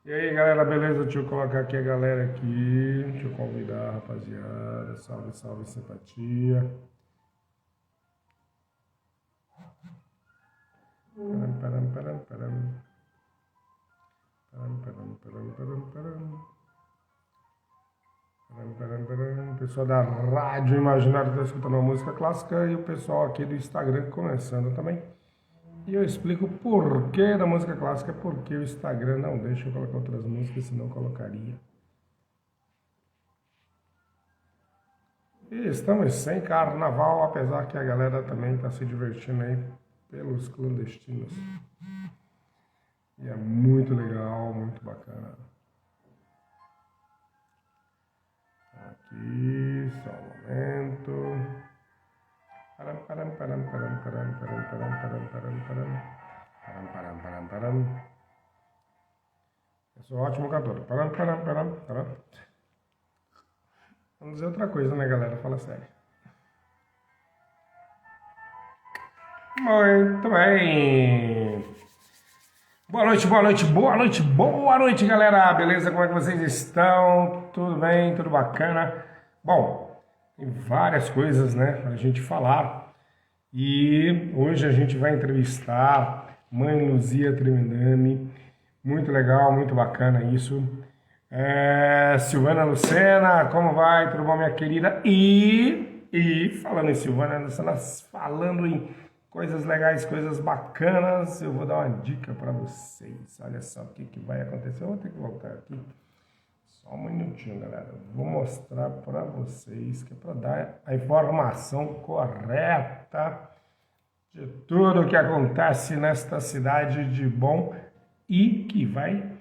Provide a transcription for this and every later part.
E aí, galera, beleza? Deixa eu colocar aqui a galera aqui. Deixa eu convidar a rapaziada. Salve, salve, simpatia. Param, param, param, param. Param, param, param, param, param. Param, param, param. O pessoal da Rádio Imaginário está escutando a música clássica e o pessoal aqui do Instagram começando também. E eu explico o porquê da música clássica, porque o Instagram não deixa eu colocar outras músicas, senão eu colocaria. E estamos sem carnaval, apesar que a galera também está se divertindo aí pelos clandestinos. E é muito legal, muito bacana. Aqui, só um momento. Param, param, param, param, param, param, param, param, param, param. Param, param, param, param. Eu sou ótimo cantor. Param, param, param, param. Vamos dizer outra coisa, né, galera? Fala sério. Muito bem. Boa noite, boa noite, boa noite, boa noite, galera. Beleza? Como é que vocês estão? Tudo bem? Tudo bacana? Bom, tem várias coisas, né, pra gente falar. E hoje a gente vai entrevistar Mãe Luzia Tremendami. Muito legal, muito bacana isso. Silvana Lucena, como vai? Tudo bom, minha querida? E falando em Silvana Lucena, falando em coisas legais, coisas bacanas, eu vou dar uma dica para vocês. Olha só o que vai acontecer. Eu vou ter que voltar aqui. Só um minutinho, galera. Vou mostrar para vocês, que é para dar a informação correta de tudo o que acontece nesta cidade de bom e que vai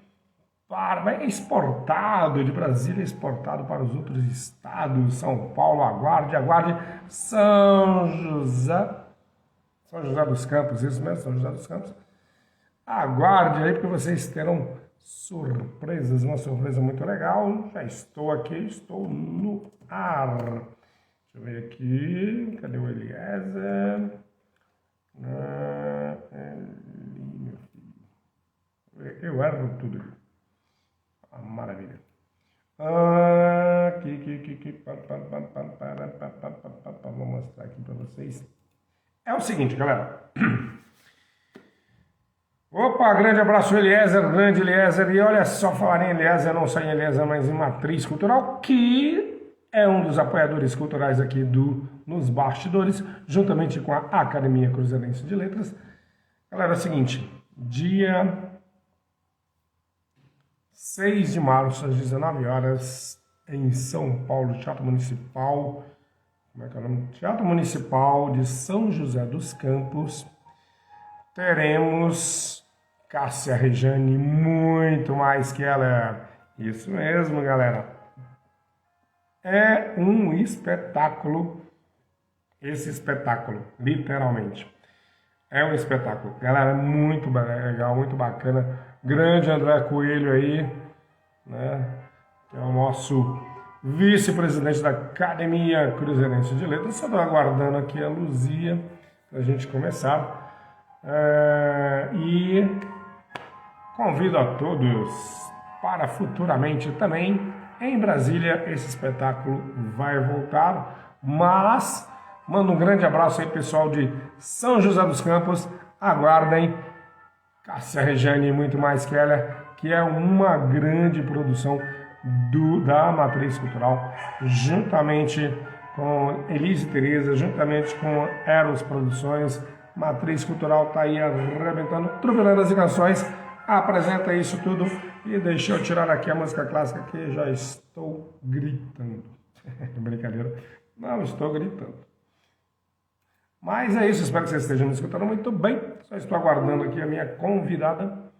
exportado de Brasília, exportado para os outros estados. São Paulo, aguarde, aguarde. São José dos Campos, isso mesmo, São José dos Campos. Aguarde aí, porque vocês terão surpresas, uma surpresa muito legal. Já estou aqui, estou no ar. Deixa eu ver aqui, cadê o Eliezer? Eu erro tudo. Maravilha. Vou mostrar aqui para vocês. É o seguinte, galera. Opa, grande abraço, Eliezer, grande Eliezer. E olha só, falar em Eliezer, não só em Eliezer, mas em Matriz Cultural, que é um dos apoiadores culturais aqui Nos Bastidores, juntamente com a Academia Cruzeirense de Letras. Galera, é o seguinte, dia 6 de março, às 19 horas, em São Paulo, Teatro Municipal, como é que é o nome? Teatro Municipal de São José dos Campos, teremos Cássia Rejane, muito mais que ela. Isso mesmo, galera. É um espetáculo, esse espetáculo, literalmente. É um espetáculo. Galera, muito legal, muito bacana. Grande André Coelho aí, né? Que é o nosso vice-presidente da Academia Cruzeirense de Letras. Só estou aguardando aqui a Luzia para a gente começar. E convido a todos para futuramente também em Brasília. Esse espetáculo vai voltar, mas mando um grande abraço aí, pessoal de São José dos Campos. Aguardem Cássia Rejane, muito mais que ela, que é uma grande produção da Matriz Cultural, juntamente com Elise Tereza, juntamente com Eros Produções. Matriz Cultural está aí arrebentando, Truvelandas e Canções, apresenta isso tudo. E deixa eu tirar aqui a música clássica, que já estou gritando. Brincadeira, não estou gritando. Mas é isso, espero que vocês estejam me escutando muito bem. Só estou aguardando aqui a minha convidada.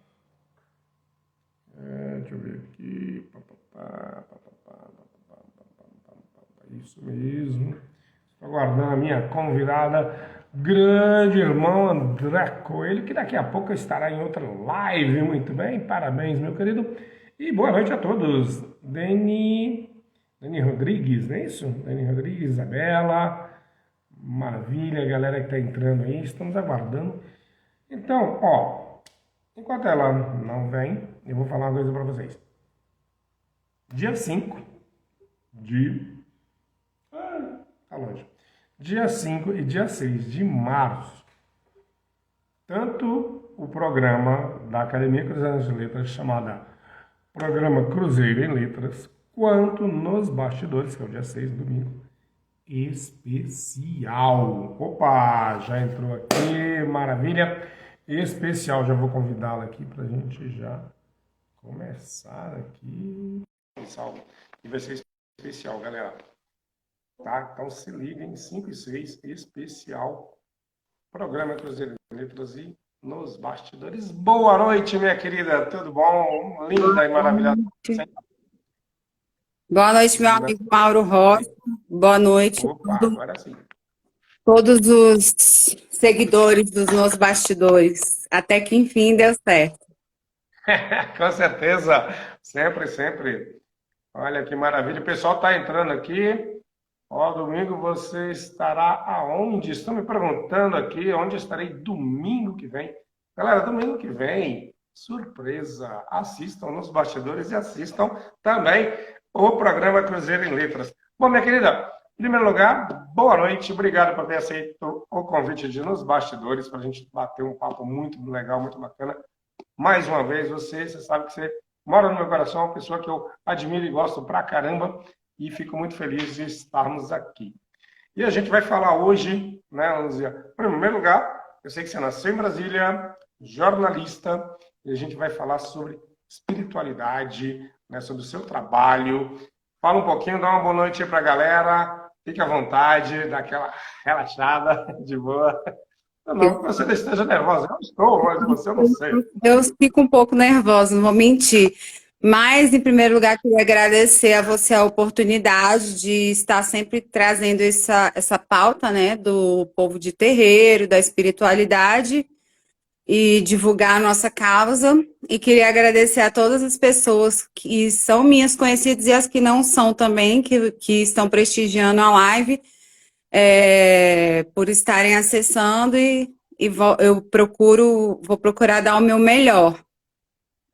Deixa eu ver aqui. Isso mesmo. Estou aguardando a minha convidada, grande irmão André Coelho, que daqui a pouco estará em outra live. Muito bem, parabéns, meu querido. E boa noite a todos. Dani Rodrigues, não é isso? Dani Rodrigues, Isabela. Maravilha, galera que está entrando aí, estamos aguardando. Então, ó, enquanto ela não vem, eu vou falar uma coisa para vocês. Dia 5 de... tá longe. Dia 5 e dia 6 de março, tanto o programa da Academia Cruzeiro de Letras, chamada Programa Cruzeiro em Letras, quanto nos bastidores, que é o dia 6, domingo, especial. Opa, já entrou aqui, maravilha. Especial, já vou convidá-la aqui para a gente já começar aqui. E vai ser especial, galera. Tá? Então se liguem, 5 e 6, especial. Programa Cruzeiro em Letras e nos bastidores. Boa noite, minha querida. Tudo bom? Linda e maravilhosa. Boa noite, meu amigo Mauro Rocha. Boa noite, Opa, agora sim. todos os seguidores dos Nos Bastidores. Até que enfim deu certo. Com certeza. Sempre, sempre. Olha que maravilha. O pessoal está entrando aqui. Ó, domingo você estará aonde? Estão me perguntando aqui onde estarei domingo que vem. Galera, domingo que vem, surpresa. Assistam nos bastidores e assistam também o programa Cruzeiro em Letras. Bom, minha querida, em primeiro lugar, boa noite. Obrigado por ter aceito o convite de Nos Bastidores para a gente bater um papo muito legal, muito bacana. Mais uma vez, você sabe que você mora no meu coração, uma pessoa que eu admiro e gosto pra caramba. E fico muito feliz de estarmos aqui. E a gente vai falar hoje, né, Luzia? Em primeiro lugar, eu sei que você nasceu em Brasília, jornalista, e a gente vai falar sobre espiritualidade, né, sobre o seu trabalho. Fala um pouquinho, dá uma boa noite aí para a galera, fique à vontade, dá aquela relaxada, de boa. Não que você não esteja nervosa, eu estou, mas você eu não sei. Eu fico um pouco nervosa, não vou mentir. Mas, em primeiro lugar, queria agradecer a você a oportunidade de estar sempre trazendo essa pauta, né, do povo de terreiro, da espiritualidade e divulgar a nossa causa. E queria agradecer a todas as pessoas que são minhas conhecidas e as que não são também, que estão prestigiando a live, por estarem acessando eu vou procurar dar o meu melhor.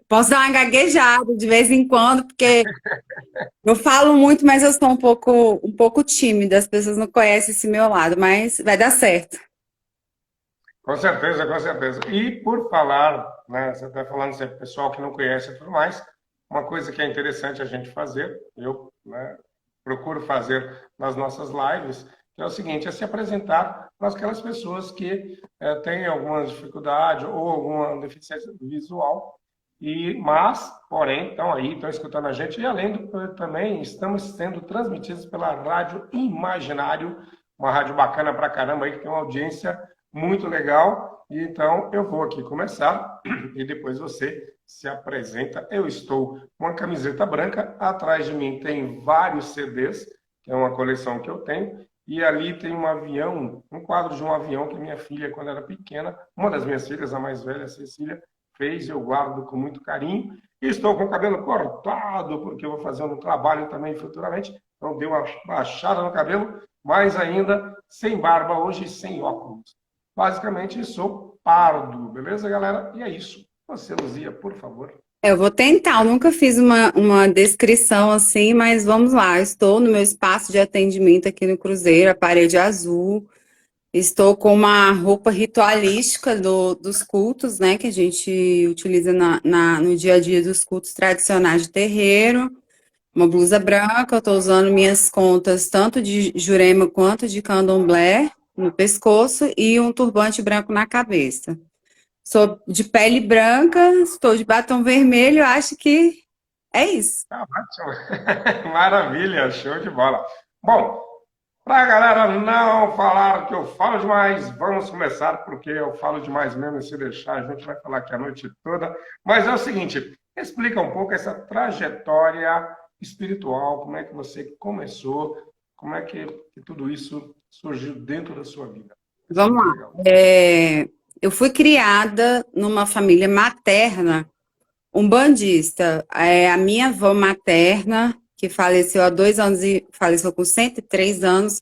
Posso dar uma gaguejada de vez em quando, porque eu falo muito, mas eu sou um pouco tímida. As pessoas não conhecem esse meu lado, mas vai dar certo. Com certeza, com certeza. E por falar, né, você está falando sempre, pessoal que não conhece e tudo mais, uma coisa que é interessante a gente fazer, eu, né, procuro fazer nas nossas lives, que é o seguinte, é se apresentar para aquelas pessoas que têm alguma dificuldade ou alguma deficiência visual, mas, porém, estão aí, estão escutando a gente, e além do também estamos sendo transmitidos pela Rádio Imaginário, uma rádio bacana pra caramba aí, que tem uma audiência muito legal. Então, eu vou aqui começar e depois você se apresenta. Eu estou com uma camiseta branca, atrás de mim tem vários CDs, que é uma coleção que eu tenho, e ali tem um avião, um quadro de um avião que minha filha, quando era pequena, uma das minhas filhas, a mais velha, a Cecília, fez, eu guardo com muito carinho. E estou com o cabelo cortado, porque eu vou fazer um trabalho também futuramente, então dei uma baixada no cabelo, mas ainda sem barba hoje, sem óculos. Basicamente, sou pardo, beleza, galera? E é isso. Você, Luzia, por favor. Eu vou tentar, eu nunca fiz uma descrição assim, mas vamos lá. Estou no meu espaço de atendimento aqui no Cruzeiro, a parede azul. Estou com uma roupa ritualística dos cultos, né, que a gente utiliza no dia a dia dos cultos tradicionais de terreiro. Uma blusa branca, eu estou usando minhas contas tanto de Jurema quanto de Candomblé no pescoço e um turbante branco na cabeça. Sou de pele branca, estou de batom vermelho, acho que é isso. Tá ótimo. Maravilha, show de bola. Bom, para a galera não falar que eu falo demais, vamos começar, porque eu falo demais mesmo, e se deixar, a gente vai falar aqui a noite toda. Mas é o seguinte, explica um pouco essa trajetória espiritual, como é que você começou, como é que tudo isso surgiu dentro da sua vida. Vamos lá. Eu fui criada numa família materna umbandista. A minha avó materna, que faleceu há 2 anos e faleceu com 103 anos,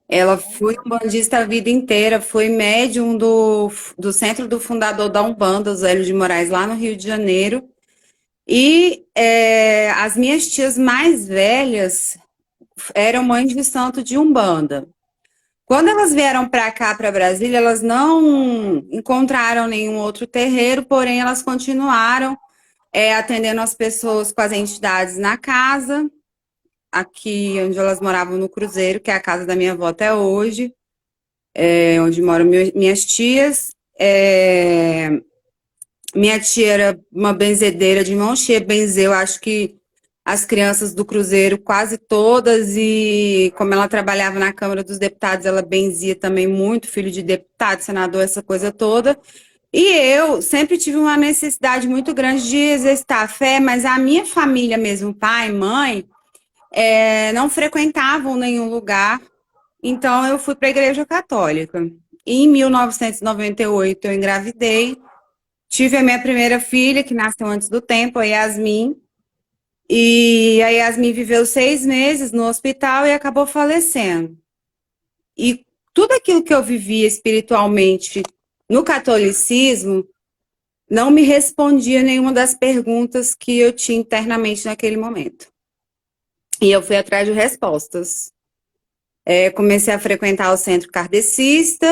ela foi umbandista a vida inteira, foi médium do centro do fundador da Umbanda, Zélio de Moraes, lá no Rio de Janeiro. E as minhas tias mais velhas eram mães de santo de Umbanda. Quando elas vieram para cá, para Brasília, elas não encontraram nenhum outro terreiro, porém elas continuaram atendendo as pessoas com as entidades na casa, aqui onde elas moravam no Cruzeiro, que é a casa da minha avó até hoje, onde moram minhas tias. Minha tia era uma benzedeira de mão cheia, benzeu, acho que as crianças do Cruzeiro, quase todas, e como ela trabalhava na Câmara dos Deputados, ela benzia também muito, filho de deputado, senador, essa coisa toda. E eu sempre tive uma necessidade muito grande de exercitar a fé, mas a minha família mesmo, pai, mãe, não frequentavam nenhum lugar, então eu fui para a Igreja Católica. Em 1998 eu engravidei, tive a minha primeira filha, que nasceu antes do tempo, a Yasmin, e a Yasmin viveu 6 meses no hospital e acabou falecendo. E tudo aquilo que eu vivia espiritualmente no catolicismo não me respondia nenhuma das perguntas que eu tinha internamente naquele momento. E eu fui atrás de respostas. Comecei a frequentar o centro kardecista,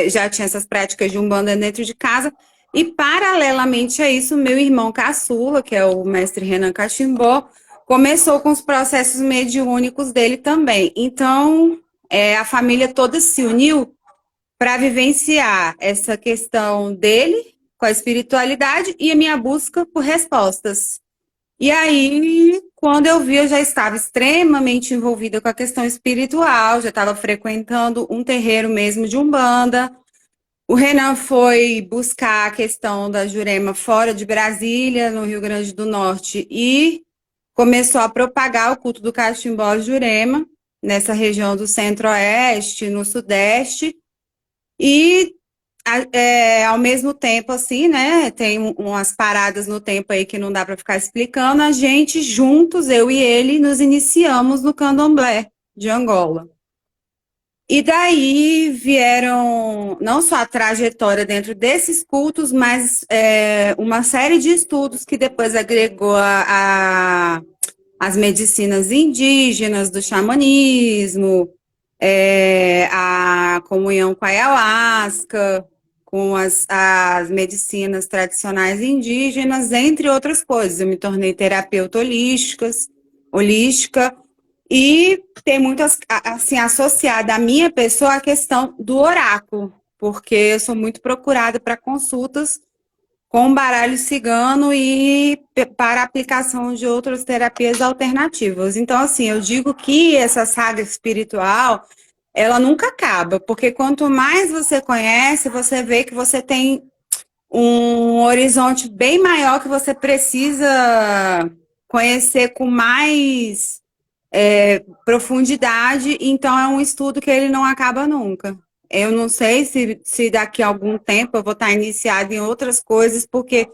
já tinha essas práticas de Umbanda dentro de casa, e paralelamente a isso, meu irmão caçula, que é o mestre Renan Cachimbó, começou com os processos mediúnicos dele também. Então, a família toda se uniu para vivenciar essa questão dele com a espiritualidade e a minha busca por respostas. E aí, quando eu vi, eu já estava extremamente envolvida com a questão espiritual, já estava frequentando um terreiro mesmo de Umbanda. O Renan foi buscar a questão da Jurema fora de Brasília, no Rio Grande do Norte, e começou a propagar o culto do Cachimbó Jurema, nessa região do Centro-Oeste, no Sudeste, e ao mesmo tempo, assim, né, tem umas paradas no tempo aí que não dá para ficar explicando, a gente juntos, eu e ele, nos iniciamos no Candomblé de Angola. E daí vieram não só a trajetória dentro desses cultos, mas uma série de estudos que depois agregou as medicinas indígenas, do xamanismo, a comunhão com a ayahuasca, com as medicinas tradicionais indígenas, entre outras coisas. Eu me tornei terapeuta holística, e tem muito, assim, associada à minha pessoa a questão do oráculo, porque eu sou muito procurada para consultas com baralho cigano e para aplicação de outras terapias alternativas. Então, assim, eu digo que essa saga espiritual, ela nunca acaba, porque quanto mais você conhece, você vê que você tem um horizonte bem maior que você precisa conhecer com mais profundidade, então é um estudo que ele não acaba nunca. Eu não sei se daqui a algum tempo eu vou estar iniciada em outras coisas, porque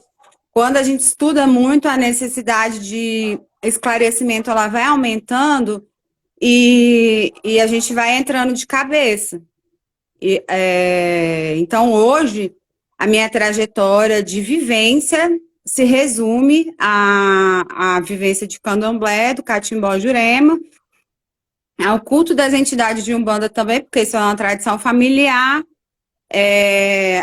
quando a gente estuda muito, a necessidade de esclarecimento ela vai aumentando e a gente vai entrando de cabeça. Então, hoje, a minha trajetória de vivência se resume à vivência de Candomblé, do Catimbó Jurema, ao culto das entidades de Umbanda também, porque isso é uma tradição familiar,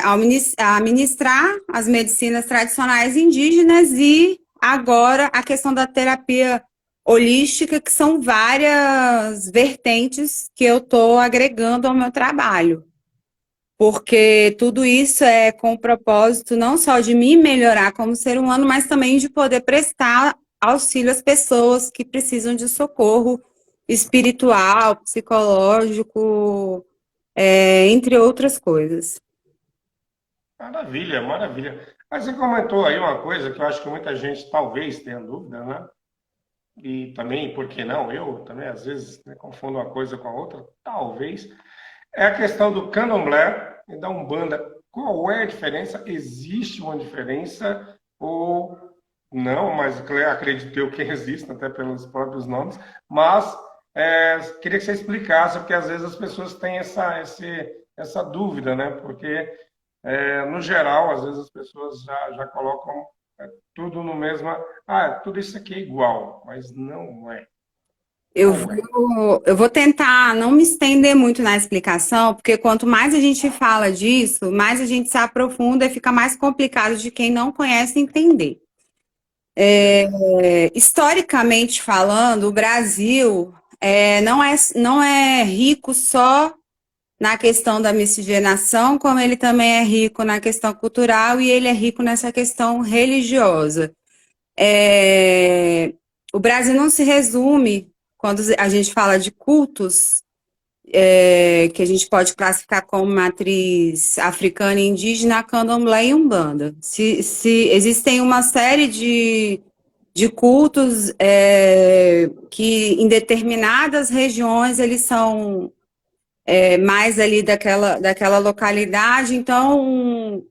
a ministrar as medicinas tradicionais indígenas e agora a questão da terapia holística, que são várias vertentes que eu estou agregando ao meu trabalho. Porque tudo isso é com o propósito não só de me melhorar como ser humano, mas também de poder prestar auxílio às pessoas que precisam de socorro espiritual, psicológico, entre outras coisas. Maravilha, maravilha. Mas você comentou aí uma coisa que eu acho que muita gente talvez tenha dúvida, né? E também, por que não? Eu também, às vezes, né, confundo uma coisa com a outra, talvez. É a questão do candomblé e da Umbanda. Qual é a diferença? Existe uma diferença ou não? Mas acredito eu que existe, até pelos próprios nomes. Mas queria que você explicasse, porque às vezes as pessoas têm essa dúvida, né? Porque, no geral, às vezes as pessoas já colocam Tudo no mesmo. Ah, tudo isso aqui é igual, mas não é. Eu Não é. eu vou tentar não me estender muito na explicação, porque quanto mais a gente fala disso, mais a gente se aprofunda e fica mais complicado de quem não conhece entender. Beleza. Historicamente falando, o Brasil não é rico só na questão da miscigenação, como ele também é rico na questão cultural e ele é rico nessa questão religiosa. É, o Brasil não se resume, quando a gente fala de cultos, que a gente pode classificar como matriz africana e indígena, candomblé e umbanda. Se existem uma série de cultos que em determinadas regiões eles são mais ali daquela localidade, então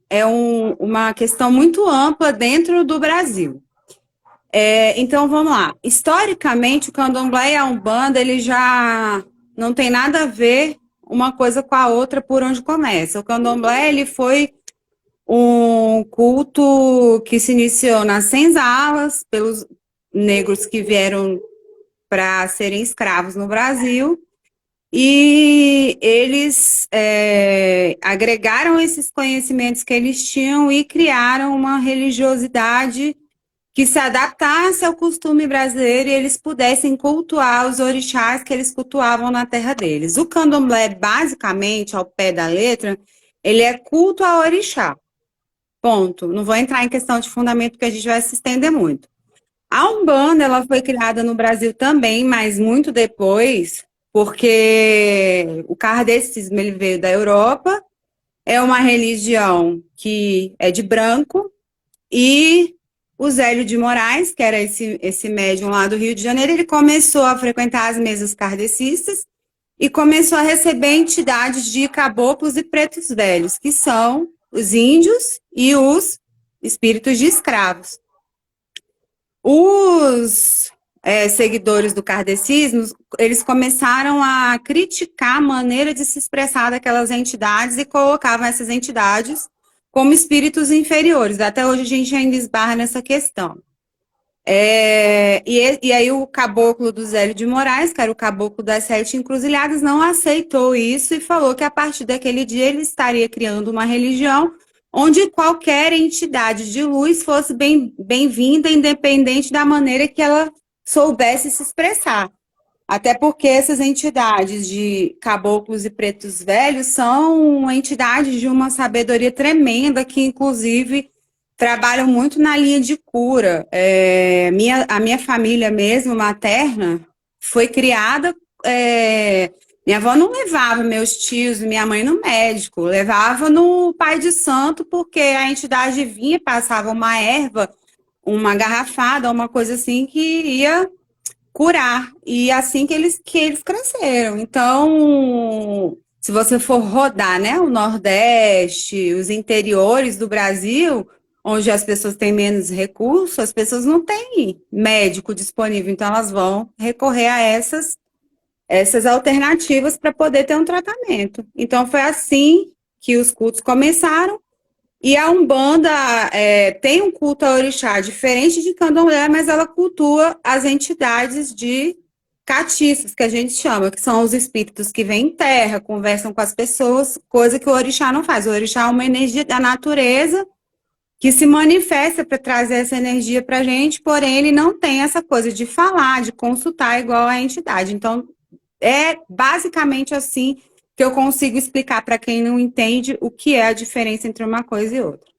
uma questão muito ampla dentro do Brasil. Então vamos lá. Historicamente, o candomblé e a umbanda ele já não tem nada a ver uma coisa com a outra por onde começa. O candomblé ele foi um culto que se iniciou nas senzalas pelos negros que vieram para serem escravos no Brasil e eles agregaram esses conhecimentos que eles tinham e criaram uma religiosidade que se adaptasse ao costume brasileiro e eles pudessem cultuar os orixás que eles cultuavam na terra deles. O candomblé, basicamente, ao pé da letra, ele é culto a orixá. Ponto. Não vou entrar em questão de fundamento, porque a gente vai se estender muito. A Umbanda, ela foi criada no Brasil também, mas muito depois, porque o kardecismo ele veio da Europa, é uma religião que é de branco, e o Zélio de Moraes, que era esse médium lá do Rio de Janeiro, ele começou a frequentar as mesas kardecistas e começou a receber entidades de caboclos e pretos velhos, que são os índios e os espíritos de escravos. Os seguidores do kardecismo, eles começaram a criticar a maneira de se expressar daquelas entidades e colocavam essas entidades como espíritos inferiores. Até hoje a gente ainda esbarra nessa questão. E aí o caboclo do Zélio de Moraes, que era o caboclo das Sete Encruzilhadas, não aceitou isso e falou que a partir daquele dia ele estaria criando uma religião onde qualquer entidade de luz fosse bem-vinda, independente da maneira que ela soubesse se expressar. Até porque essas entidades de caboclos e pretos velhos são entidades de uma sabedoria tremenda que, inclusive, trabalham muito na linha de cura. A minha família mesmo, materna, foi criada. Minha avó não levava meus tios e minha mãe no médico, levava no pai de santo, porque a entidade vinha, passava uma erva, uma garrafada, uma coisa assim que ia curar. E assim que eles cresceram. Então, se você for rodar, né, o Nordeste, os interiores do Brasil, onde as pessoas têm menos recursos, as pessoas não têm médico disponível, então elas vão recorrer a essas alternativas para poder ter um tratamento. Então, foi assim que os cultos começaram. E a Umbanda tem um culto a orixá diferente de candomblé, mas ela cultua as entidades de catiças, que a gente chama, que são os espíritos que vêm em terra, conversam com as pessoas, coisa que o orixá não faz. O orixá é uma energia da natureza que se manifesta para trazer essa energia para a gente, porém ele não tem essa coisa de falar, de consultar igual a entidade. Então, é basicamente assim que eu consigo explicar para quem não entende o que é a diferença entre uma coisa e outra.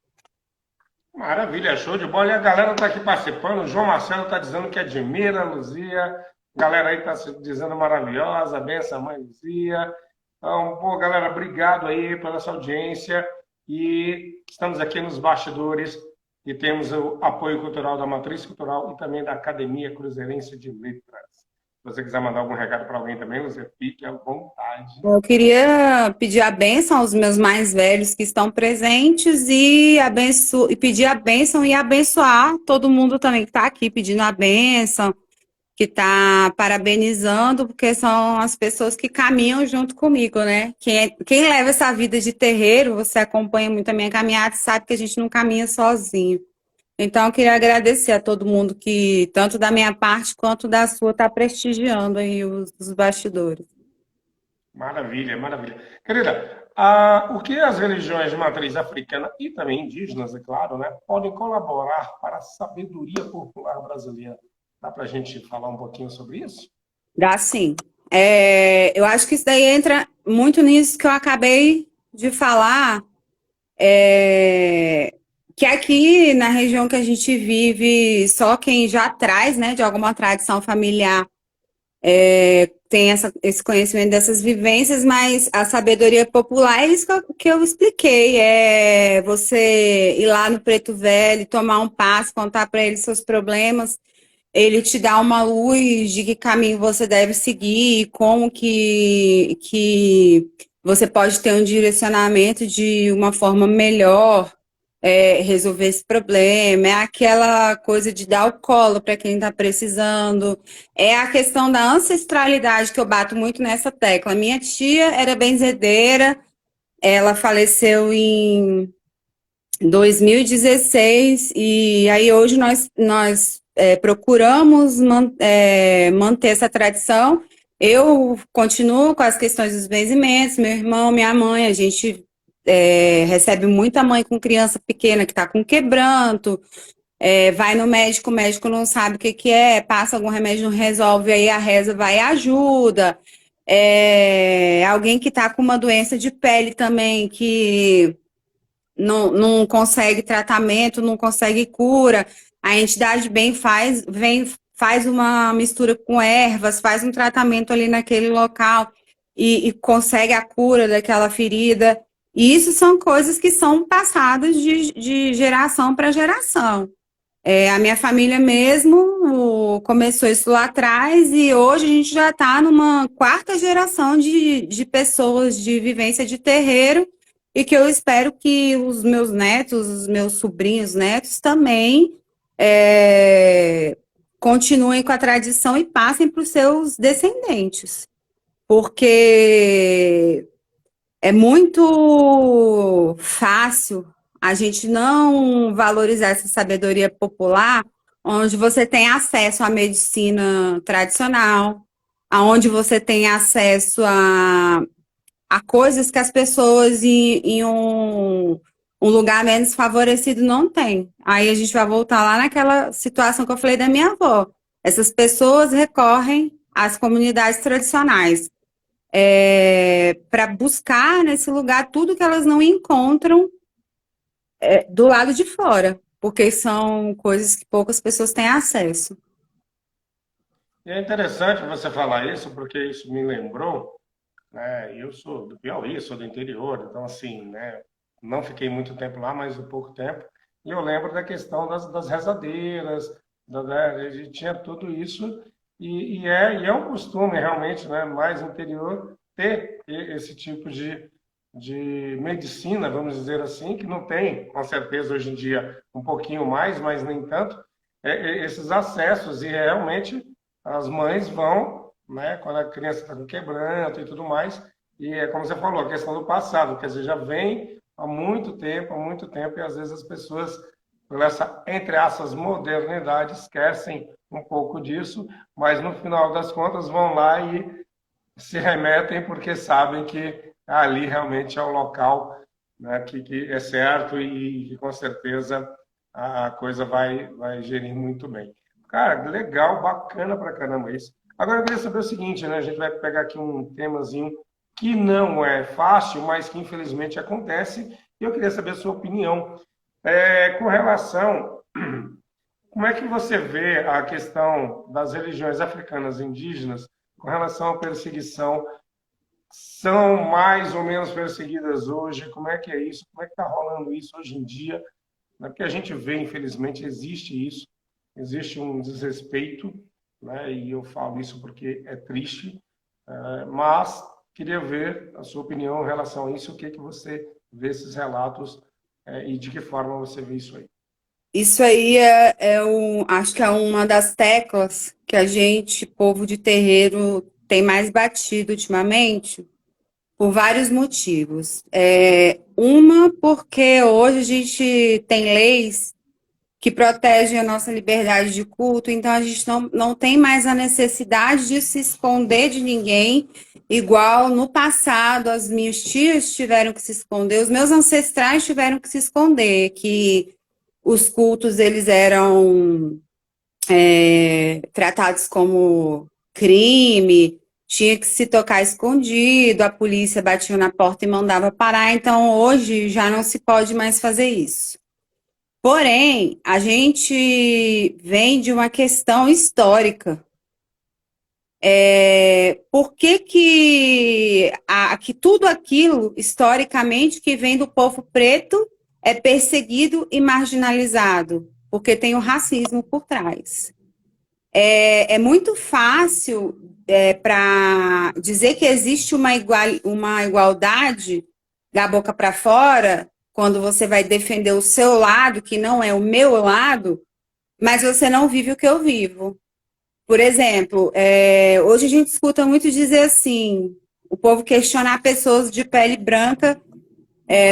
Maravilha, show de bola. E a galera está aqui participando. O João Marcelo está dizendo que admira a Luzia. A galera aí está dizendo maravilhosa. Benção, mãe Luzia. Então, pô, galera, obrigado aí pela essa audiência. E estamos aqui nos bastidores e temos o apoio cultural da Matriz Cultural e também da Academia Cruzeirense de Letras. Se você quiser mandar algum recado para alguém também, você fique à vontade. Eu queria pedir a bênção aos meus mais velhos que estão presentes e pedir a bênção e abençoar todo mundo também que está aqui pedindo a bênção, que está parabenizando, porque são as pessoas que caminham junto comigo, né? Quem leva essa vida de terreiro, você acompanha muito a minha caminhada, sabe que a gente não caminha sozinho. Então, eu queria agradecer a todo mundo que, tanto da minha parte quanto da sua, está prestigiando aí os bastidores. Maravilha, maravilha. Querida, o que as religiões de matriz africana e também indígenas, é claro, né, podem colaborar para a sabedoria popular brasileira? Dá para a gente falar um pouquinho sobre isso? Dá sim. Eu acho que isso daí entra muito nisso que eu acabei de falar, que aqui na região que a gente vive, só quem já traz, né, de alguma tradição familiar, tem esse conhecimento dessas vivências, mas a sabedoria popular é isso que eu expliquei, é você ir lá no Preto Velho, tomar um passo, contar para ele seus problemas, ele te dá uma luz de que caminho você deve seguir, como que você pode ter um direcionamento de uma forma melhor, resolver esse problema, é aquela coisa de dar o colo para quem está precisando, é a questão da ancestralidade que eu bato muito nessa tecla. Minha tia era benzedeira, ela faleceu em 2016, e aí hoje nós procuramos manter essa tradição. Eu continuo com as questões dos benzimentos, meu irmão, minha mãe, a gente recebe muita mãe com criança pequena que está com quebranto, vai no médico, o médico não sabe o que que é, passa algum remédio, não resolve, aí a reza vai e ajuda. Alguém que está com uma doença de pele também, que não consegue tratamento, não consegue cura, a entidade bem faz uma mistura com ervas, faz um tratamento ali naquele local e consegue a cura daquela ferida. E isso são coisas que são passadas de geração para geração. A minha família mesmo começou isso lá atrás e hoje a gente já está numa quarta geração de pessoas de vivência de terreiro e que eu espero que os meus netos, os meus sobrinhos netos também continuem com a tradição e passem para os seus descendentes, porque é muito fácil a gente não valorizar essa sabedoria popular, onde você tem acesso à medicina tradicional, aonde você tem acesso a coisas que as pessoas em um lugar menos favorecido não têm. Aí a gente vai voltar lá naquela situação que eu falei da minha avó. Essas pessoas recorrem às comunidades tradicionais para buscar nesse lugar tudo que elas não encontram do lado de fora, porque são coisas que poucas pessoas têm acesso. E é interessante você falar isso, porque isso me lembrou, né? Eu sou do Piauí, sou do interior, então assim, né? Não fiquei muito tempo lá, mas um pouco tempo. E eu lembro da questão das rezadeiras, né, a gente tinha tudo isso, e é um costume realmente, né? Mais interior, ter esse tipo de medicina, vamos dizer assim, que não tem, com certeza, hoje em dia, um pouquinho mais, mas nem tanto, esses acessos, e realmente as mães vão, né, quando a criança está com quebranto e tudo mais, e é como você falou, a questão do passado, quer dizer, já vem há muito tempo, e às vezes as pessoas, por essa, entre aspas, modernidade, esquecem um pouco disso, mas no final das contas vão lá e se remetem porque sabem que ali realmente é o local, né, que é certo e que com certeza a coisa vai gerir muito bem. Cara, legal, bacana pra caramba isso. Agora eu queria saber o seguinte, né? A gente vai pegar aqui um temazinho que não é fácil, mas que infelizmente acontece, e eu queria saber a sua opinião. Com relação, como é que você vê a questão das religiões africanas indígenas com relação à perseguição? São mais ou menos perseguidas hoje? Como é que é isso? Como é que está rolando isso hoje em dia? Porque a gente vê, infelizmente, existe isso, existe um desrespeito, né? E eu falo isso porque é triste, mas queria ver a sua opinião em relação a isso, o que que você vê esses relatos, e de que forma você vê isso aí. Isso aí acho que é uma das teclas que a gente, povo de terreiro, tem mais batido ultimamente, por vários motivos. Uma, porque hoje a gente tem leis que protegem a nossa liberdade de culto, então a gente não tem mais a necessidade de se esconder de ninguém, igual no passado as minhas tias tiveram que se esconder, os meus ancestrais tiveram que se esconder, que os cultos eles eram tratados como crime, tinha que se tocar escondido, a polícia batia na porta e mandava parar, então hoje já não se pode mais fazer isso. Porém, a gente vem de uma questão histórica. Por que tudo aquilo, historicamente, que vem do povo preto é perseguido e marginalizado? Porque tem o racismo por trás. É muito fácil para dizer que existe uma igualdade da boca para fora, quando você vai defender o seu lado, que não é o meu lado, mas você não vive o que eu vivo. Por exemplo, hoje a gente escuta muito dizer assim, o povo questionar pessoas de pele branca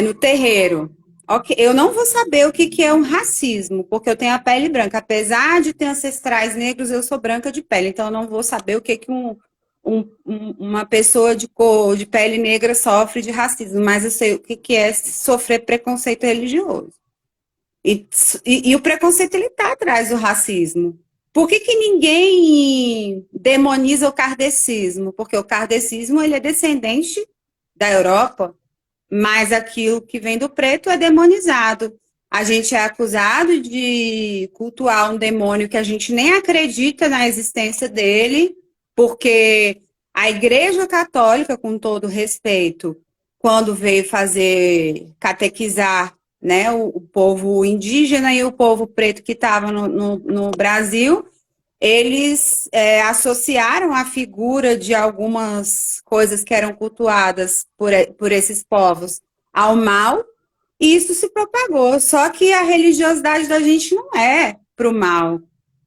no terreiro. Okay, eu não vou saber o que é um racismo, porque eu tenho a pele branca. Apesar de ter ancestrais negros, eu sou branca de pele, então eu não vou saber o que uma pessoa de cor, de pele negra sofre de racismo, mas eu sei o que é sofrer preconceito religioso. E o preconceito, ele está atrás do racismo. Por que ninguém demoniza o kardecismo? Porque o kardecismo, ele é descendente da Europa, mas aquilo que vem do preto é demonizado. A gente é acusado de cultuar um demônio que a gente nem acredita na existência dele, porque a Igreja Católica, com todo respeito, quando veio catequizar, né, o povo indígena e o povo preto que estava no Brasil, eles associaram a figura de algumas coisas que eram cultuadas por esses povos ao mal, e isso se propagou. Só que a religiosidade da gente não é para o mal.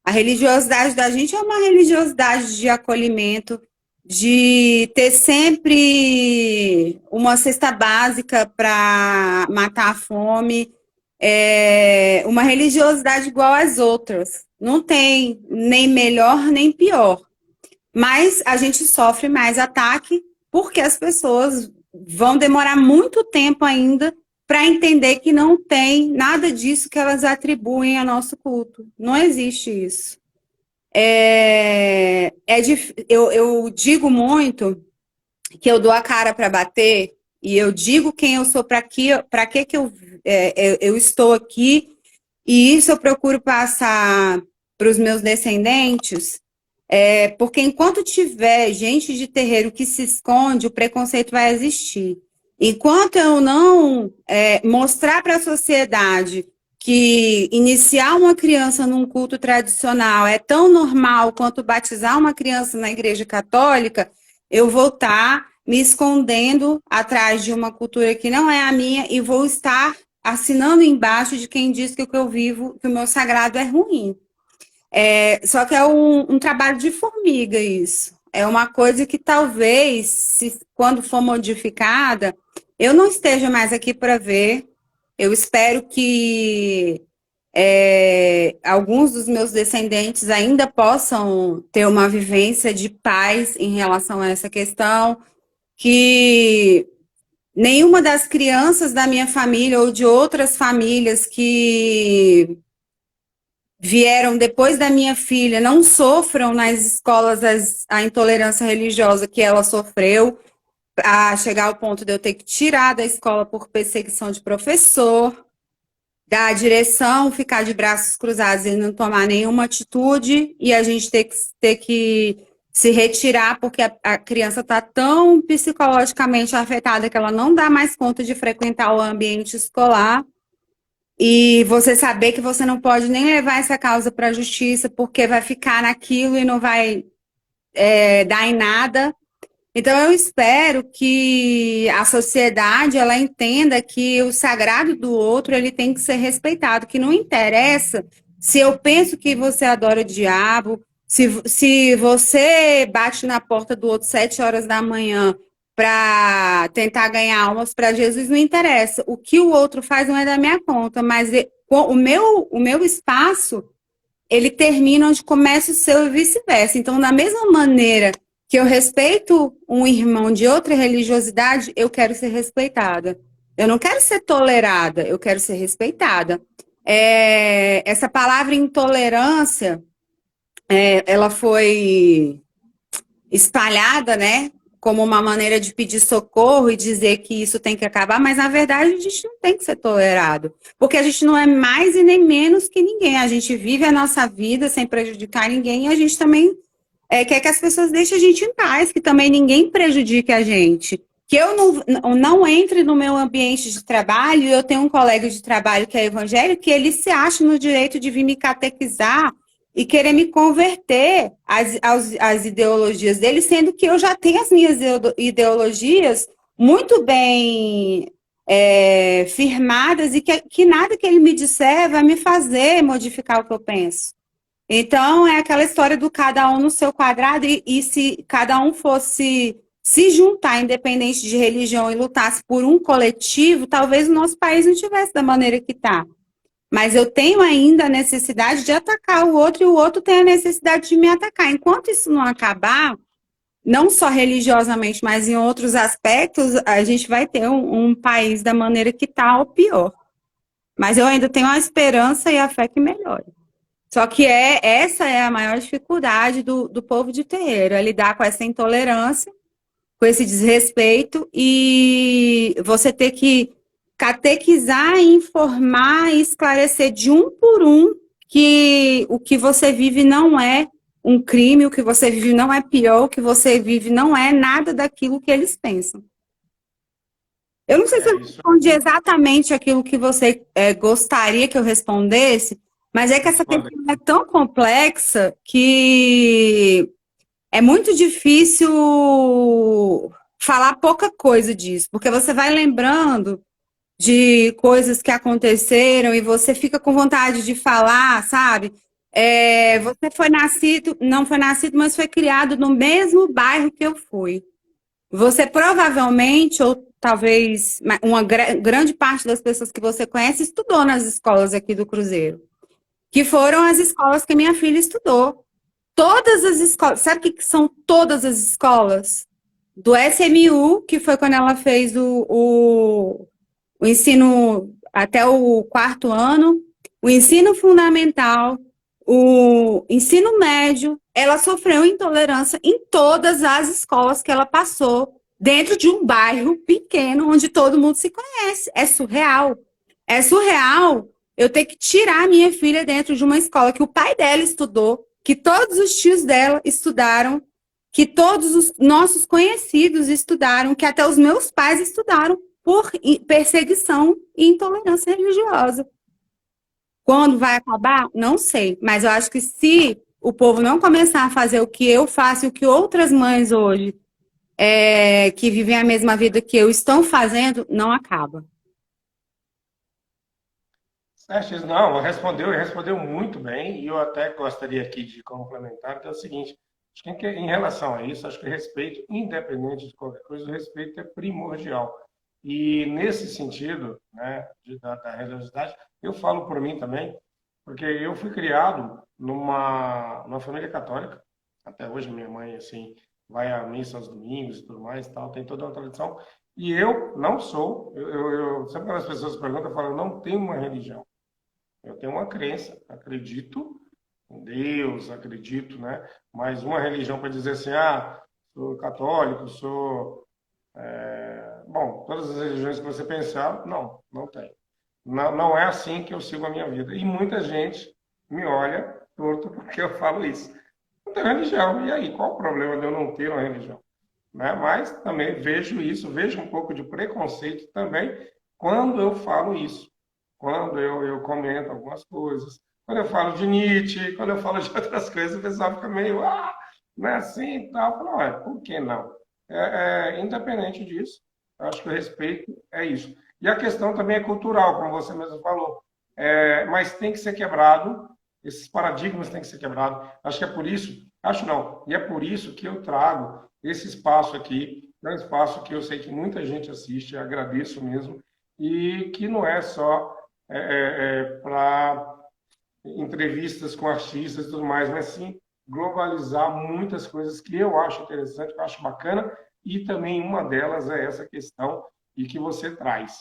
A religiosidade da gente é uma religiosidade de acolhimento, de ter sempre uma cesta básica para matar a fome, uma religiosidade igual às outras. Não tem nem melhor nem pior. Mas a gente sofre mais ataque porque as pessoas vão demorar muito tempo ainda para entender que não tem nada disso que elas atribuem ao nosso culto. Não existe isso. Eu digo muito que eu dou a cara para bater e eu digo quem eu sou, para que eu estou aqui, e isso eu procuro passar para os meus descendentes, porque enquanto tiver gente de terreiro que se esconde, o preconceito vai existir. Enquanto eu não mostrar para a sociedade que iniciar uma criança num culto tradicional é tão normal quanto batizar uma criança na igreja católica, eu vou estar me escondendo atrás de uma cultura que não é a minha e vou estar assinando embaixo de quem diz que o que eu vivo, que o meu sagrado é ruim. Só que é um trabalho de formiga isso. É uma coisa que talvez, quando for modificada, eu não esteja mais aqui para ver. Eu espero que alguns dos meus descendentes ainda possam ter uma vivência de paz em relação a essa questão, que nenhuma das crianças da minha família ou de outras famílias que vieram depois da minha filha não sofram nas escolas a intolerância religiosa que ela sofreu, a chegar ao ponto de eu ter que tirar da escola por perseguição de professor, da direção ficar de braços cruzados e não tomar nenhuma atitude, e a gente ter que se retirar porque a criança está tão psicologicamente afetada que ela não dá mais conta de frequentar o ambiente escolar, e você saber que você não pode nem levar essa causa para a justiça porque vai ficar naquilo e não vai dar em nada. Então, eu espero que a sociedade ela entenda que o sagrado do outro ele tem que ser respeitado, que não interessa se eu penso que você adora o diabo, se você bate na porta do outro 7 horas da manhã para tentar ganhar almas para Jesus, não interessa. O que o outro faz não é da minha conta, mas O meu espaço, ele termina onde começa o seu e vice-versa. Então, da mesma maneira que eu respeito um irmão de outra religiosidade, eu quero ser respeitada. Eu não quero ser tolerada, eu quero ser respeitada. Essa palavra intolerância, ela foi espalhada, né, como uma maneira de pedir socorro e dizer que isso tem que acabar, mas na verdade a gente não tem que ser tolerado, porque a gente não é mais e nem menos que ninguém, a gente vive a nossa vida sem prejudicar ninguém e a gente também quer que as pessoas deixem a gente em paz, que também ninguém prejudique a gente. Que eu não entre no meu ambiente de trabalho, e eu tenho um colega de trabalho que é evangélico, que ele se acha no direito de vir me catequizar e querer me converter às ideologias dele, sendo que eu já tenho as minhas ideologias muito bem firmadas e que nada que ele me disser vai me fazer modificar o que eu penso. Então, é aquela história do cada um no seu quadrado, e se cada um fosse se juntar, independente de religião, e lutasse por um coletivo, talvez o nosso país não tivesse da maneira que está. Mas eu tenho ainda a necessidade de atacar o outro, e o outro tem a necessidade de me atacar. Enquanto isso não acabar, não só religiosamente, mas em outros aspectos, a gente vai ter um país da maneira que está, ou pior. Mas eu ainda tenho a esperança e a fé que melhore. Só que essa é a maior dificuldade do povo de terreiro, é lidar com essa intolerância, com esse desrespeito, e você ter que catequizar, informar e esclarecer de um por um que o que você vive não é um crime, o que você vive não é pior, o que você vive não é nada daquilo que eles pensam. Eu não sei se eu Isso. respondi exatamente aquilo que você gostaria que eu respondesse, mas é que essa questão é tão complexa que é muito difícil falar pouca coisa disso, porque você vai lembrando de coisas que aconteceram e você fica com vontade de falar, sabe? Você foi nascido, não foi nascido, mas foi criado no mesmo bairro que eu fui. Você provavelmente, ou talvez uma grande parte das pessoas que você conhece, estudou nas escolas aqui do Cruzeiro, que foram as escolas que minha filha estudou. Todas as escolas, sabe o que são todas as escolas? Do SMU, que foi quando ela fez o ensino até o quarto ano, o ensino fundamental, o ensino médio, ela sofreu intolerância em todas as escolas que ela passou, dentro de um bairro pequeno, onde todo mundo se conhece. É surreal. É surreal eu ter que tirar a minha filha dentro de uma escola que o pai dela estudou, que todos os tios dela estudaram, que todos os nossos conhecidos estudaram, que até os meus pais estudaram, por perseguição e intolerância religiosa. Quando vai acabar? Não sei. Mas eu acho que se o povo não começar a fazer o que eu faço e o que outras mães hoje que vivem a mesma vida que eu estão fazendo, não acaba. Sérgio, não, respondeu muito bem, e eu até gostaria aqui de complementar, que é o seguinte, acho que em relação a isso, acho que o respeito, independente de qualquer coisa, o respeito é primordial. E nesse sentido, né, da religiosidade, eu falo por mim também, porque eu fui criado numa família católica, até hoje minha mãe, assim, vai à missa aos domingos e tudo mais, tal, tem toda uma tradição, e eu não sou, sempre quando as pessoas perguntam, eu falo, eu não tenho uma religião. Eu tenho uma crença, acredito em Deus, acredito, né? Mas uma religião para dizer assim, sou católico, sou... Bom, todas as religiões que você pensar, não tem. Não é assim que eu sigo a minha vida. E muita gente me olha torto porque eu falo isso. Não tenho religião. E aí, qual o problema de eu não ter uma religião? Né? Mas também vejo isso, vejo um pouco de preconceito também quando eu falo isso. Quando eu comento algumas coisas, quando eu falo de Nietzsche, quando eu falo de outras coisas, o pessoal fica meio, não é assim e tal. Eu falo, olha, por que não? Independente disso, eu acho que o respeito é isso. E a questão também é cultural, como você mesmo falou. Mas tem que ser quebrado, esses paradigmas têm que ser quebrados. Acho que é por isso, acho não, e é por isso que eu trago esse espaço aqui, é um espaço que eu sei que muita gente assiste, agradeço mesmo, e que não é só para entrevistas com artistas e tudo mais, mas sim globalizar muitas coisas que eu acho interessante, que eu acho bacana, e também uma delas é essa questão e que você traz.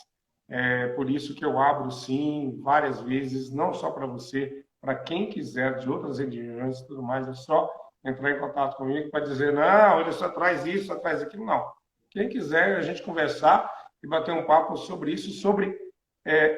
É por isso que eu abro, sim, várias vezes, não só para você, para quem quiser de outras religiões e tudo mais, é só entrar em contato comigo para dizer, não, ele só traz isso, só traz aquilo, não. Quem quiser a gente conversar e bater um papo sobre isso, sobre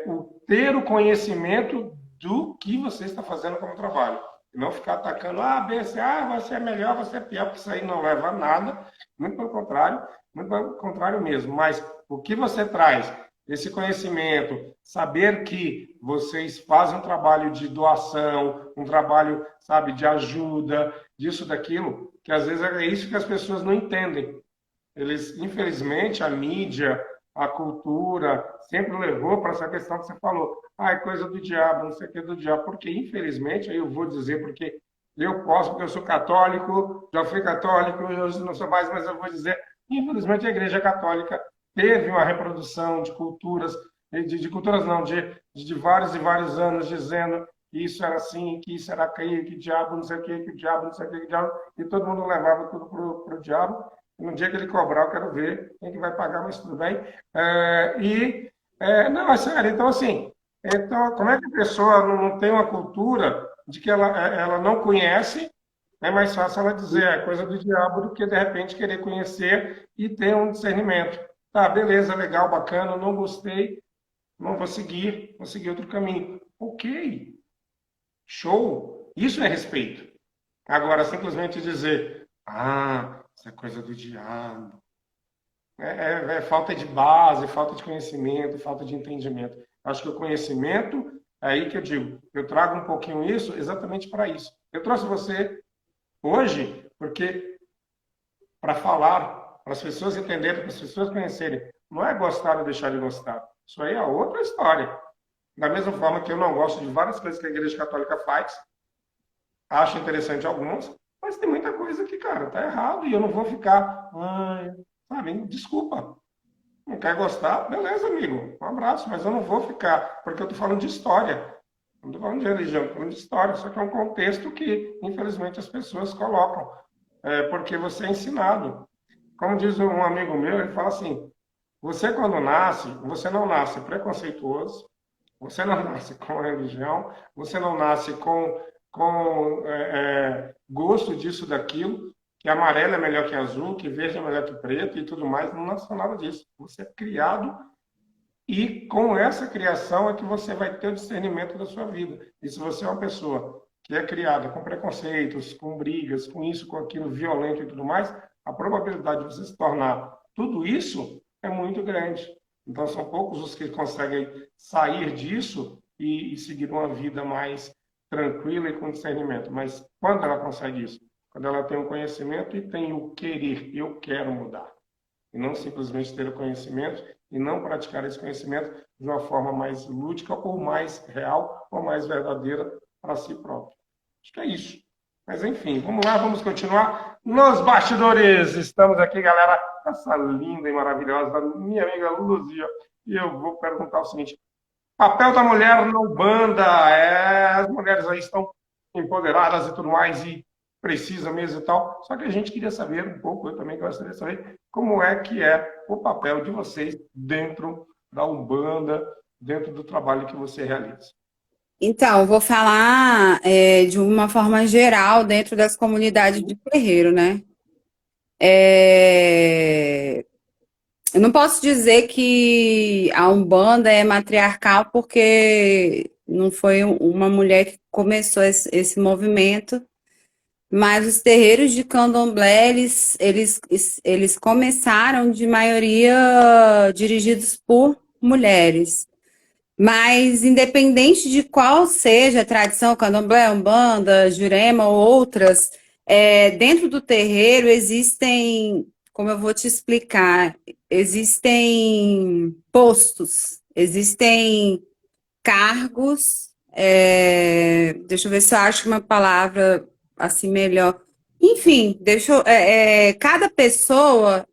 o ter o conhecimento do que você está fazendo como trabalho. E não ficar atacando, B, C, você é melhor, você é pior, porque isso aí não leva a nada. Muito pelo contrário mesmo. Mas o que você traz, esse conhecimento, saber que vocês fazem um trabalho de doação, um trabalho, sabe, de ajuda, disso, daquilo, que às vezes é isso que as pessoas não entendem. Eles, infelizmente, a mídia, a cultura, sempre levou para essa questão que você falou. É coisa do diabo, não sei o que do diabo. Porque, infelizmente, aí eu vou dizer, porque eu posso, porque eu sou católico, já fui católico, hoje não sou mais, mas eu vou dizer, infelizmente, a Igreja Católica teve uma reprodução de culturas, de culturas não, de vários e vários anos, dizendo que isso era assim, que isso era que diabo, não sei o que diabo, não sei o que diabo, e todo mundo levava tudo para o diabo. No dia que ele cobrar, eu quero ver quem que vai pagar, mas tudo bem. Não, é sério. Então, assim, então, como é que a pessoa não tem uma cultura de que ela não conhece? É mais fácil ela dizer é coisa do diabo do que, de repente, querer conhecer e ter um discernimento. Tá, beleza, legal, bacana, não gostei, não vou seguir outro caminho. Ok, show. Isso é respeito. Agora, simplesmente dizer, isso é coisa do diabo. É falta de base, falta de conhecimento, falta de entendimento. Acho que o conhecimento, é aí que eu digo, eu trago um pouquinho isso exatamente para isso. Eu trouxe você hoje porque para falar, para as pessoas entenderem, para as pessoas conhecerem, não é gostar ou deixar de gostar. Isso aí é outra história. Da mesma forma que eu não gosto de várias coisas que a Igreja Católica faz, acho interessante algumas, mas tem muita coisa que, cara, tá errado e eu não vou ficar, sabe, desculpa. Não quer gostar? Beleza, amigo. Um abraço, mas eu não vou ficar, porque eu tô falando de história. Não estou falando de religião, estou falando de história. Só que é um contexto que, infelizmente, as pessoas colocam, porque você é ensinado. Como diz um amigo meu, ele fala assim: você, quando nasce, você não nasce preconceituoso, você não nasce com religião, você não nasce com gosto disso, daquilo, que amarelo é melhor que azul, que verde é melhor que preto e tudo mais. Não nasce nada disso. Você é criado e com essa criação é que você vai ter o discernimento da sua vida. E se você é uma pessoa que é criada com preconceitos, com brigas, com isso, com aquilo, violento e tudo mais, a probabilidade de você se tornar tudo isso é muito grande. Então, são poucos os que conseguem sair disso e seguir uma vida mais tranquila e com discernimento. Mas quando ela consegue isso? Quando ela tem o conhecimento e tem o querer, eu quero mudar. E não simplesmente ter o conhecimento e não praticar esse conhecimento de uma forma mais lúdica ou mais real ou mais verdadeira para si próprio. Acho que é isso. Mas enfim, vamos lá, vamos continuar nos bastidores. Estamos aqui, galera, essa linda e maravilhosa minha amiga Luzia. E eu vou perguntar o seguinte: papel da mulher na Umbanda. As mulheres aí estão empoderadas e tudo mais, e precisa mesmo e tal. Só que a gente queria saber um pouco, eu também gostaria de saber, como é que é o papel de vocês dentro da Umbanda, dentro do trabalho que você realiza. Então, eu vou falar de uma forma geral dentro das comunidades de terreiro, né? Eu não posso dizer que a Umbanda é matriarcal porque não foi uma mulher que começou esse movimento, mas os terreiros de candomblé, eles começaram de maioria dirigidos por mulheres. Mas independente de qual seja a tradição, candomblé, umbanda, jurema ou outras, dentro do terreiro existem, como eu vou te explicar, existem postos, existem cargos, deixa eu ver se eu acho uma palavra assim melhor. Enfim, cada pessoa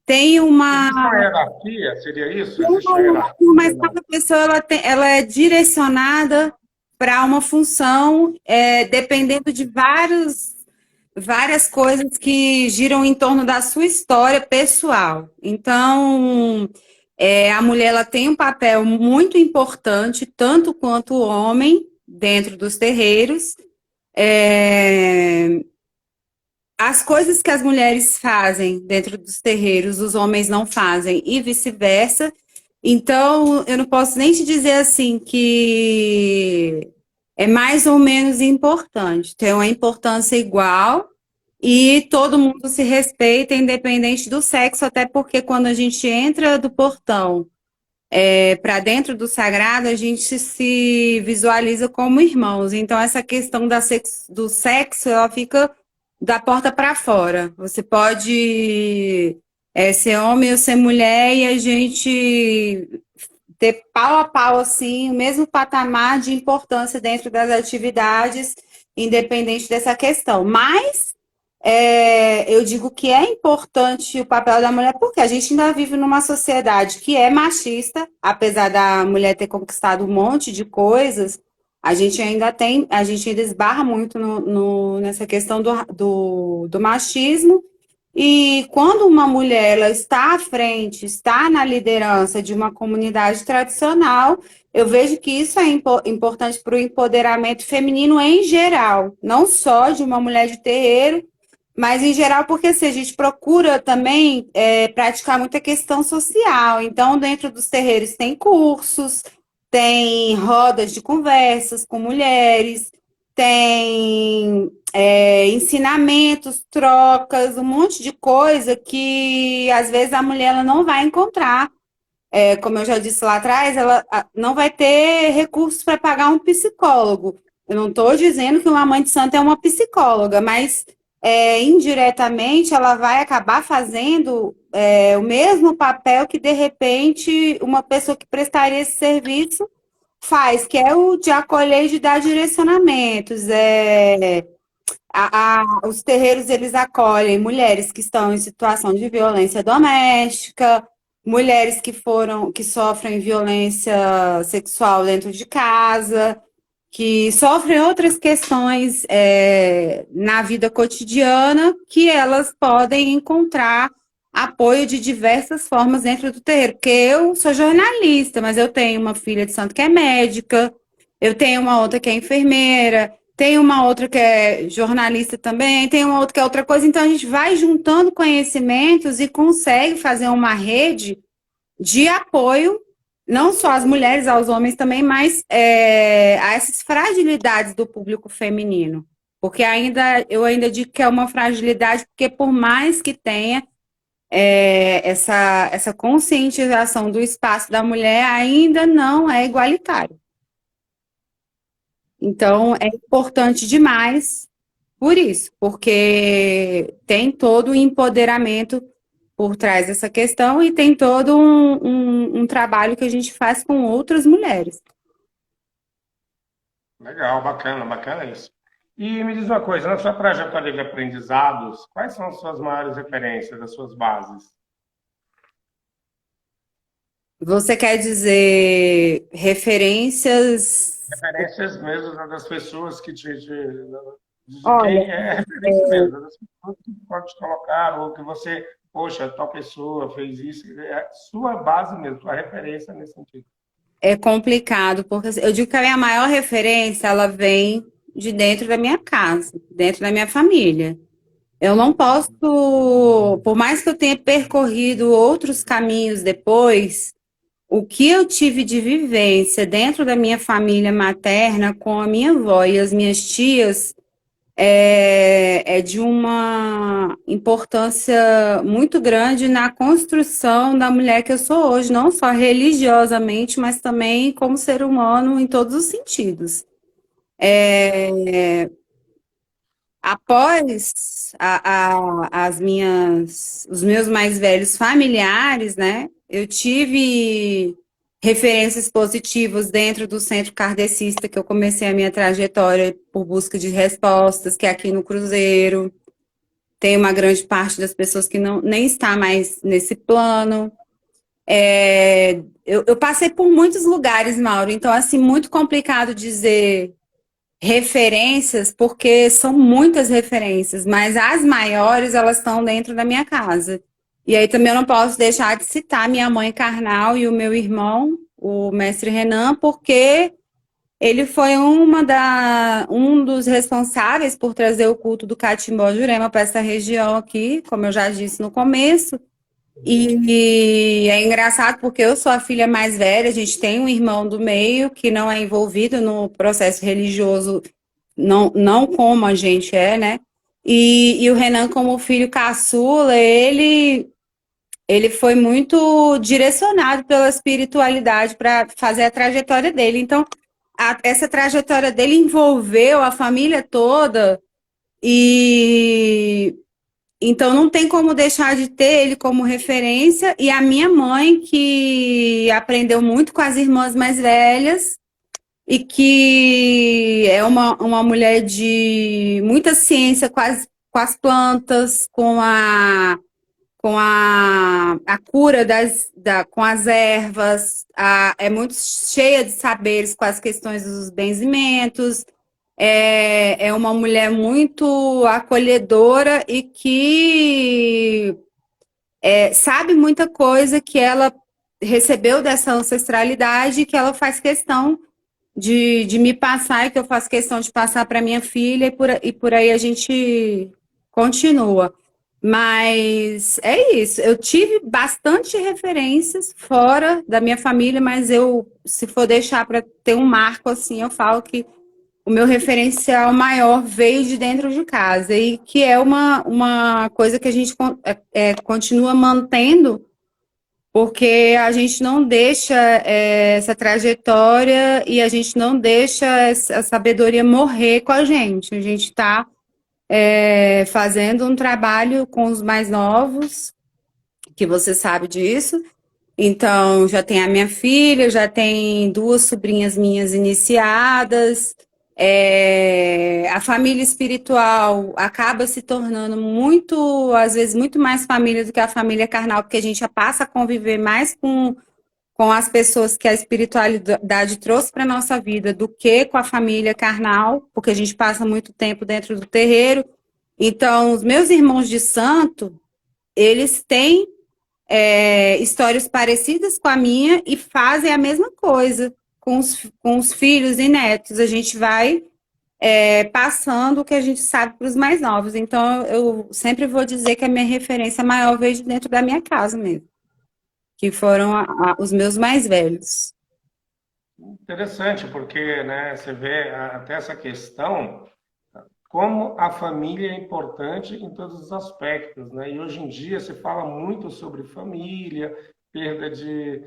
tem uma. Existe uma hierarquia? Seria isso? Existe uma Mas hierarquia? Não. cada pessoa ela é direcionada para uma função, dependendo de várias coisas que giram em torno da sua história pessoal. Então, a mulher ela tem um papel muito importante, tanto quanto o homem, dentro dos terreiros. É, as coisas que as mulheres fazem dentro dos terreiros, os homens não fazem, e vice-versa. Então, eu não posso nem te dizer assim que é mais ou menos importante. Tem uma importância igual e todo mundo se respeita, independente do sexo, até porque quando a gente entra do portão para dentro do sagrado, a gente se visualiza como irmãos. Então, essa questão do sexo, ela fica da porta para fora. Você pode ser homem ou ser mulher e a gente ter pau a pau, assim, o mesmo patamar de importância dentro das atividades, independente dessa questão. Mas eu digo que é importante o papel da mulher, porque a gente ainda vive numa sociedade que é machista, apesar da mulher ter conquistado um monte de coisas, a gente ainda esbarra muito nessa questão do machismo. E quando uma mulher ela está à frente, está na liderança de uma comunidade tradicional, eu vejo que isso é importante para o empoderamento feminino em geral, não só de uma mulher de terreiro, mas em geral, porque assim, a gente procura também praticar muita questão social. Então, dentro dos terreiros tem cursos, tem rodas de conversas com mulheres, tem ensinamentos, trocas, um monte de coisa que às vezes a mulher ela não vai encontrar. Como eu já disse lá atrás, ela não vai ter recursos para pagar um psicólogo. Eu não estou dizendo que uma mãe de santo é uma psicóloga, mas indiretamente ela vai acabar fazendo o mesmo papel que, de repente, uma pessoa que prestaria esse serviço faz, que é o de acolher e de dar direcionamentos. Os terreiros, eles acolhem mulheres que estão em situação de violência doméstica, mulheres que sofrem violência sexual dentro de casa, que sofrem outras questões na vida cotidiana, que elas podem encontrar apoio de diversas formas dentro do terreiro. Porque eu sou jornalista, mas eu tenho uma filha de santo que é médica, eu tenho uma outra que é enfermeira, tem uma outra que é jornalista também, tem uma outra que é outra coisa. Então, a gente vai juntando conhecimentos e consegue fazer uma rede de apoio, não só às mulheres, aos homens também, mas a essas fragilidades do público feminino. Porque eu ainda digo que é uma fragilidade, porque por mais que tenha essa conscientização do espaço da mulher, ainda não é igualitário. Então, é importante demais por isso, porque tem todo o empoderamento por trás dessa questão e tem todo um trabalho que a gente faz com outras mulheres. Legal, bacana, bacana isso. E me diz uma coisa, na sua trajetória de aprendizados, quais são as suas maiores referências, as suas bases? Você quer dizer referências? Referências mesmo das pessoas de Olha, quem é referência mesmo, das pessoas que pode te colocar, ou que você, poxa, tal pessoa fez isso, é sua base mesmo, sua referência nesse sentido. é complicado, porque assim, eu digo que a minha maior referência, ela vem de dentro da minha casa, dentro da minha família. Eu não posso, por mais que eu tenha percorrido outros caminhos depois, o que eu tive de vivência dentro da minha família materna com a minha avó e as minhas tias é de uma importância muito grande na construção da mulher que eu sou hoje, não só religiosamente, mas também como ser humano em todos os sentidos. Após os meus mais velhos familiares, né? Eu tive referências positivas dentro do centro kardecista que eu comecei a minha trajetória por busca de respostas, que é aqui no Cruzeiro. tem uma grande parte das pessoas que não, nem está mais nesse plano. Eu passei por muitos lugares, Mauro, então, assim, muito complicado dizer referências, porque são muitas referências, mas as maiores, elas estão dentro da minha casa. E aí também eu não posso deixar de citar minha mãe carnal e o meu irmão, o mestre Renan, porque ele foi um dos responsáveis por trazer o culto do Catimbó Jurema para essa região aqui, como eu já disse no começo. E é engraçado porque eu sou a filha mais velha, a gente tem um irmão do meio que não é envolvido no processo religioso, não como a gente é, né? E o Renan, como filho caçula, ele foi muito direcionado pela espiritualidade para fazer a trajetória dele. Então, essa trajetória dele envolveu a família toda e então não tem como deixar de ter ele como referência. E a minha mãe, que aprendeu muito com as irmãs mais velhas e que é uma mulher de muita ciência com as plantas, com a cura com as ervas, é muito cheia de saberes com as questões dos benzimentos, é uma mulher muito acolhedora e que sabe muita coisa que ela recebeu dessa ancestralidade, que ela faz questão de me passar e que eu faço questão de passar para minha filha e por aí a gente continua. Mas é isso, eu tive bastante referências fora da minha família, mas se for deixar para ter um marco assim, eu falo que o meu referencial maior veio de dentro de casa e que é uma coisa que a gente continua mantendo, porque a gente não deixa essa trajetória e a gente não deixa essa sabedoria morrer com a gente está fazendo um trabalho com os mais novos, que você sabe disso. Então, já tem a minha filha, já tem 2 sobrinhas minhas iniciadas. A família espiritual acaba se tornando muito, às vezes, muito mais família do que a família carnal, porque a gente já passa a conviver mais com as pessoas que a espiritualidade trouxe para a nossa vida do que com a família carnal, porque a gente passa muito tempo dentro do terreiro. Então, os meus irmãos de santo, eles têm histórias parecidas com a minha e fazem a mesma coisa com os filhos e netos. A gente vai passando o que a gente sabe para os mais novos. Então, eu sempre vou dizer que a minha referência maior veio de dentro da minha casa mesmo, que foram os meus mais velhos. Interessante, porque, né, você vê até essa questão, como a família é importante em todos os aspectos, né? E hoje em dia se fala muito sobre família, perda de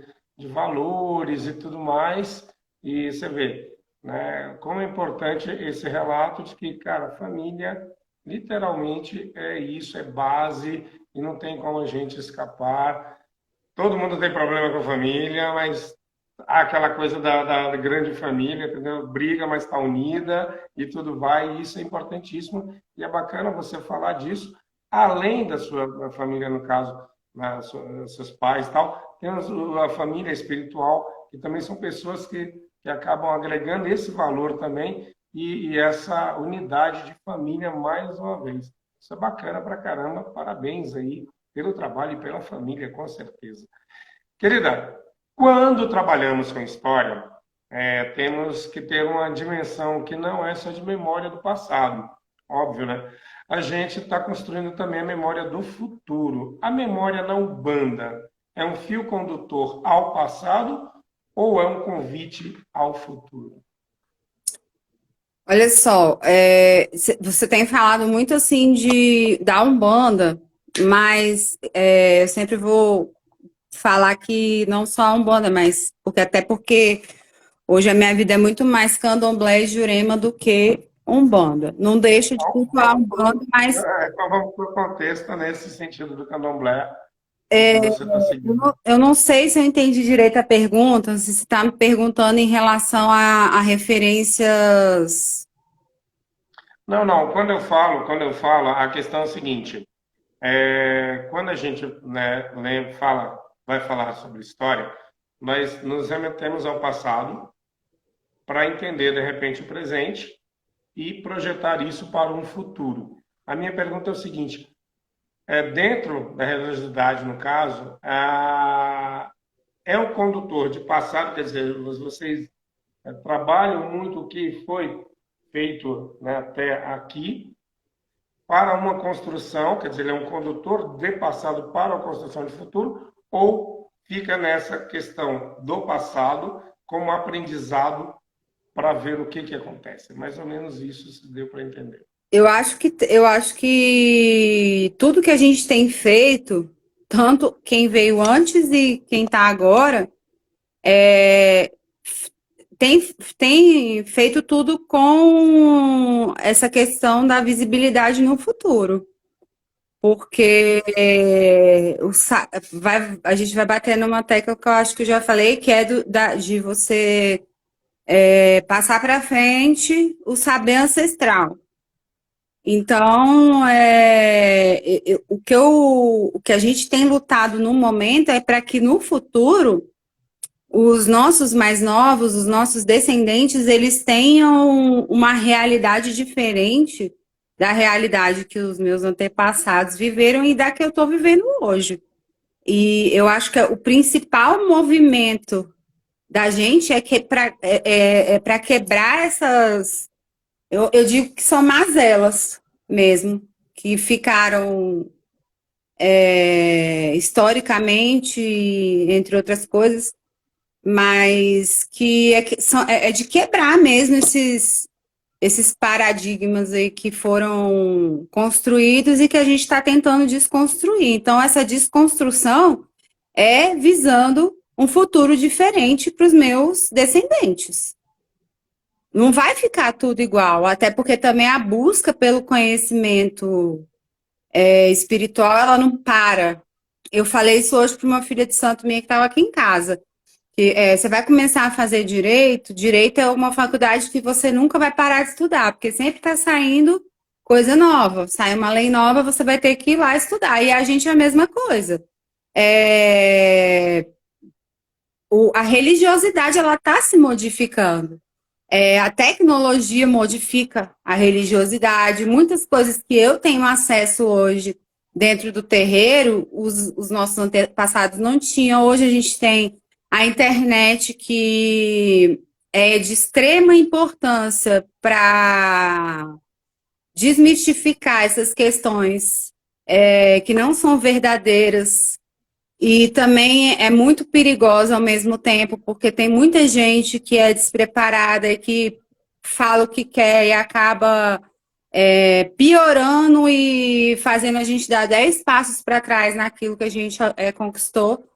valores e tudo mais, e você vê, né, como é importante esse relato de que, cara, família literalmente é isso, é base e não tem como a gente escapar. Todo mundo tem problema com a família, mas há aquela coisa da grande família, entendeu? Briga, mas está unida e tudo vai, e isso é importantíssimo. E é bacana você falar disso, além da sua família, no caso, seus pais e tal, tem a família espiritual, que também são pessoas que acabam agregando esse valor também e essa unidade de família mais uma vez. Isso é bacana pra caramba, parabéns aí pelo trabalho e pela família, com certeza. Querida, quando trabalhamos com história, temos que ter uma dimensão que não é só de memória do passado, óbvio, né? A gente está construindo também a memória do futuro. A memória na Umbanda é um fio condutor ao passado ou é um convite ao futuro? Olha só, você tem falado muito assim da Umbanda, mas eu sempre vou falar que não só a Umbanda, mas porque hoje a minha vida é muito mais candomblé e jurema do que Umbanda. Não deixo de cultuar a Umbanda, mas Então vamos para o contexto nesse sentido do candomblé que você está seguindo. eu não sei se eu entendi direito a pergunta, se você está me perguntando em relação a referências. Não, não, quando eu falo, a questão é a seguinte, quando a gente, né, vai falar sobre história, nós nos remetemos ao passado para entender, de repente, o presente e projetar isso para um futuro. A minha pergunta é o seguinte: dentro da religiosidade, no caso, é o condutor de passado, quer dizer, vocês trabalham muito o que foi feito, né, até aqui para uma construção, quer dizer, ele é um condutor de passado para a construção de futuro, ou fica nessa questão do passado como aprendizado para ver o que que acontece. Mais ou menos isso se deu para entender. Eu acho que tudo que a gente tem feito, tanto quem veio antes e quem está agora, é, tem, tem feito tudo com essa questão da visibilidade no futuro. Porque a gente vai bater numa tecla que eu acho que eu já falei, que é de você passar para frente o saber ancestral. Então, o que a gente tem lutado no momento é para que no futuro os nossos mais novos, os nossos descendentes, eles tenham uma realidade diferente da realidade que os meus antepassados viveram e da que eu estou vivendo hoje. E eu acho que o principal movimento da gente para quebrar essas. Eu digo que são mazelas mesmo, que ficaram historicamente, entre outras coisas, mas é de quebrar mesmo esses paradigmas aí que foram construídos e que a gente está tentando desconstruir. Então, essa desconstrução é visando um futuro diferente para os meus descendentes. Não vai ficar tudo igual, até porque também a busca pelo conhecimento espiritual, ela não para. Eu falei isso hoje para uma filha de santo minha que estava aqui em casa. Que, você vai começar a fazer direito é uma faculdade que você nunca vai parar de estudar, porque sempre está saindo coisa nova. Sai uma lei nova, você vai ter que ir lá estudar. E a gente é a mesma coisa. A religiosidade, ela está se modificando. A tecnologia modifica a religiosidade. Muitas coisas que eu tenho acesso hoje dentro do terreiro, os nossos antepassados não tinham. Hoje a gente tem a internet, que é de extrema importância para desmistificar essas questões que não são verdadeiras. E também é muito perigosa ao mesmo tempo, porque tem muita gente que é despreparada e que fala o que quer e acaba piorando e fazendo a gente dar 10 passos para trás naquilo que a gente conquistou.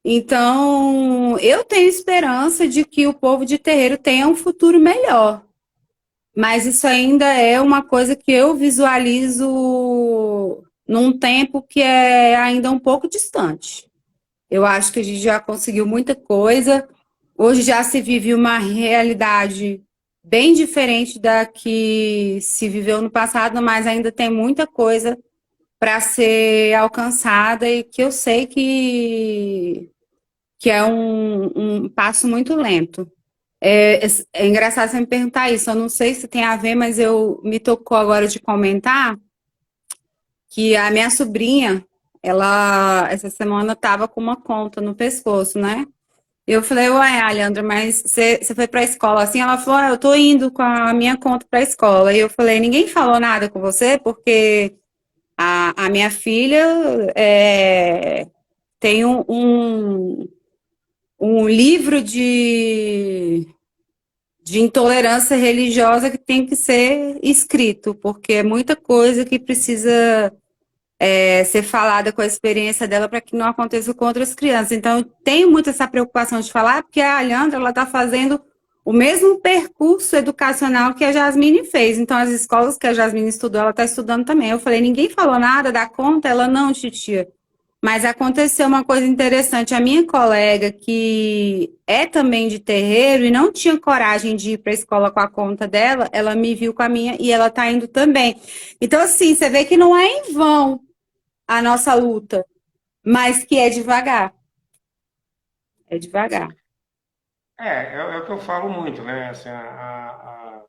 Então, eu tenho esperança de que o povo de terreiro tenha um futuro melhor. Mas isso ainda é uma coisa que eu visualizo num tempo que é ainda um pouco distante. Eu acho que a gente já conseguiu muita coisa. Hoje já se vive uma realidade bem diferente da que se viveu no passado, mas ainda tem muita coisa para ser alcançada e que eu sei que é um passo muito lento. É engraçado você me perguntar isso, eu não sei se tem a ver, mas me tocou agora de comentar que a minha sobrinha, ela, essa semana, estava com uma conta no pescoço, né? Eu falei, ué, Alejandra, mas você foi para a escola assim? Ela falou, eu tô indo com a minha conta para a escola. E eu falei, ninguém falou nada com você? Porque a minha filha tem um livro de intolerância religiosa que tem que ser escrito, porque é muita coisa que precisa ser falada com a experiência dela para que não aconteça com outras crianças. Então, eu tenho muito essa preocupação de falar, porque a Alejandra, ela está fazendo o mesmo percurso educacional que a Jasmine fez. Então, as escolas que a Jasmine estudou, ela está estudando também. Eu falei, ninguém falou nada da conta? Ela, não, titia. Mas aconteceu uma coisa interessante. A minha colega, que é também de terreiro e não tinha coragem de ir para a escola com a conta dela, ela me viu com a minha e ela está indo também. Então, assim, você vê que não é em vão a nossa luta, mas que é devagar. É devagar. É o que eu falo muito, né? Assim, a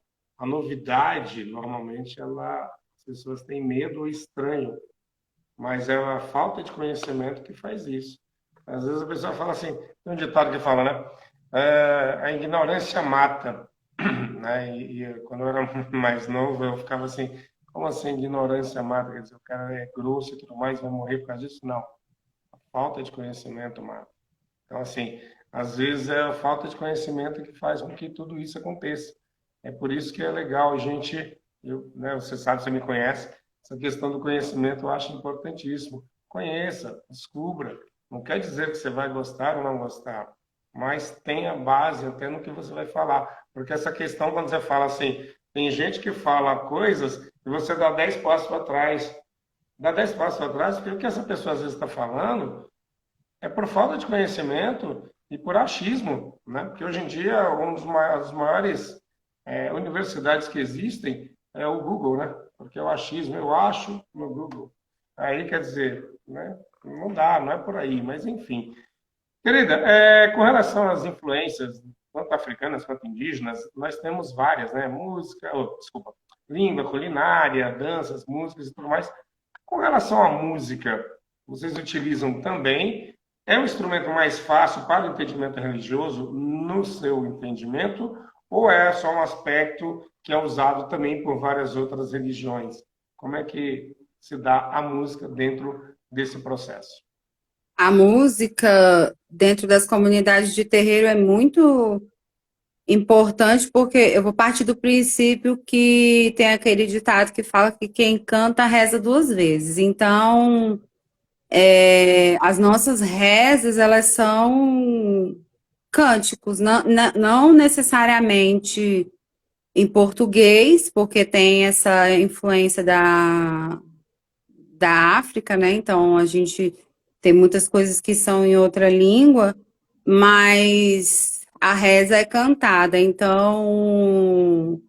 novidade, normalmente, as pessoas têm medo ou estranho, mas é a falta de conhecimento que faz isso. Às vezes a pessoa fala assim, tem um ditado que fala, né? A ignorância mata, né? E quando eu era mais novo, eu ficava assim, como assim ignorância mata? Quer dizer, o cara é grosso e tudo mais, vai morrer por causa disso? Não. A falta de conhecimento mata. Então, assim, às vezes é a falta de conhecimento que faz com que tudo isso aconteça. É por isso que é legal a gente, né, você sabe, você me conhece, essa questão do conhecimento eu acho importantíssimo. Conheça, descubra. Não quer dizer que você vai gostar ou não gostar, mas tenha base até no que você vai falar. Porque essa questão, quando você fala assim, tem gente que fala coisas e você dá 10 passos para trás. Dá 10 passos para trás, porque o que essa pessoa às vezes está falando é por falta de conhecimento e por achismo, né? Porque hoje em dia, as maiores universidades que existem é o Google, né? Porque é o achismo, eu acho no Google. Aí, quer dizer, né? Não dá, não é por aí, mas enfim. Querida, com relação às influências, tanto africanas quanto indígenas, nós temos várias, né? Música, desculpa, língua, culinária, danças, músicas e tudo mais. Com relação à música, vocês utilizam também? É um instrumento mais fácil para o entendimento religioso, no seu entendimento, ou é só um aspecto que é usado também por várias outras religiões? Como é que se dá a música dentro desse processo? A música dentro das comunidades de terreiro é muito importante, porque eu vou partir do princípio que tem aquele ditado que fala que quem canta reza duas vezes. Então, as nossas rezas, elas são cânticos, não necessariamente em português, porque tem essa influência da África, né? Então, a gente tem muitas coisas que são em outra língua, mas a reza é cantada. Então,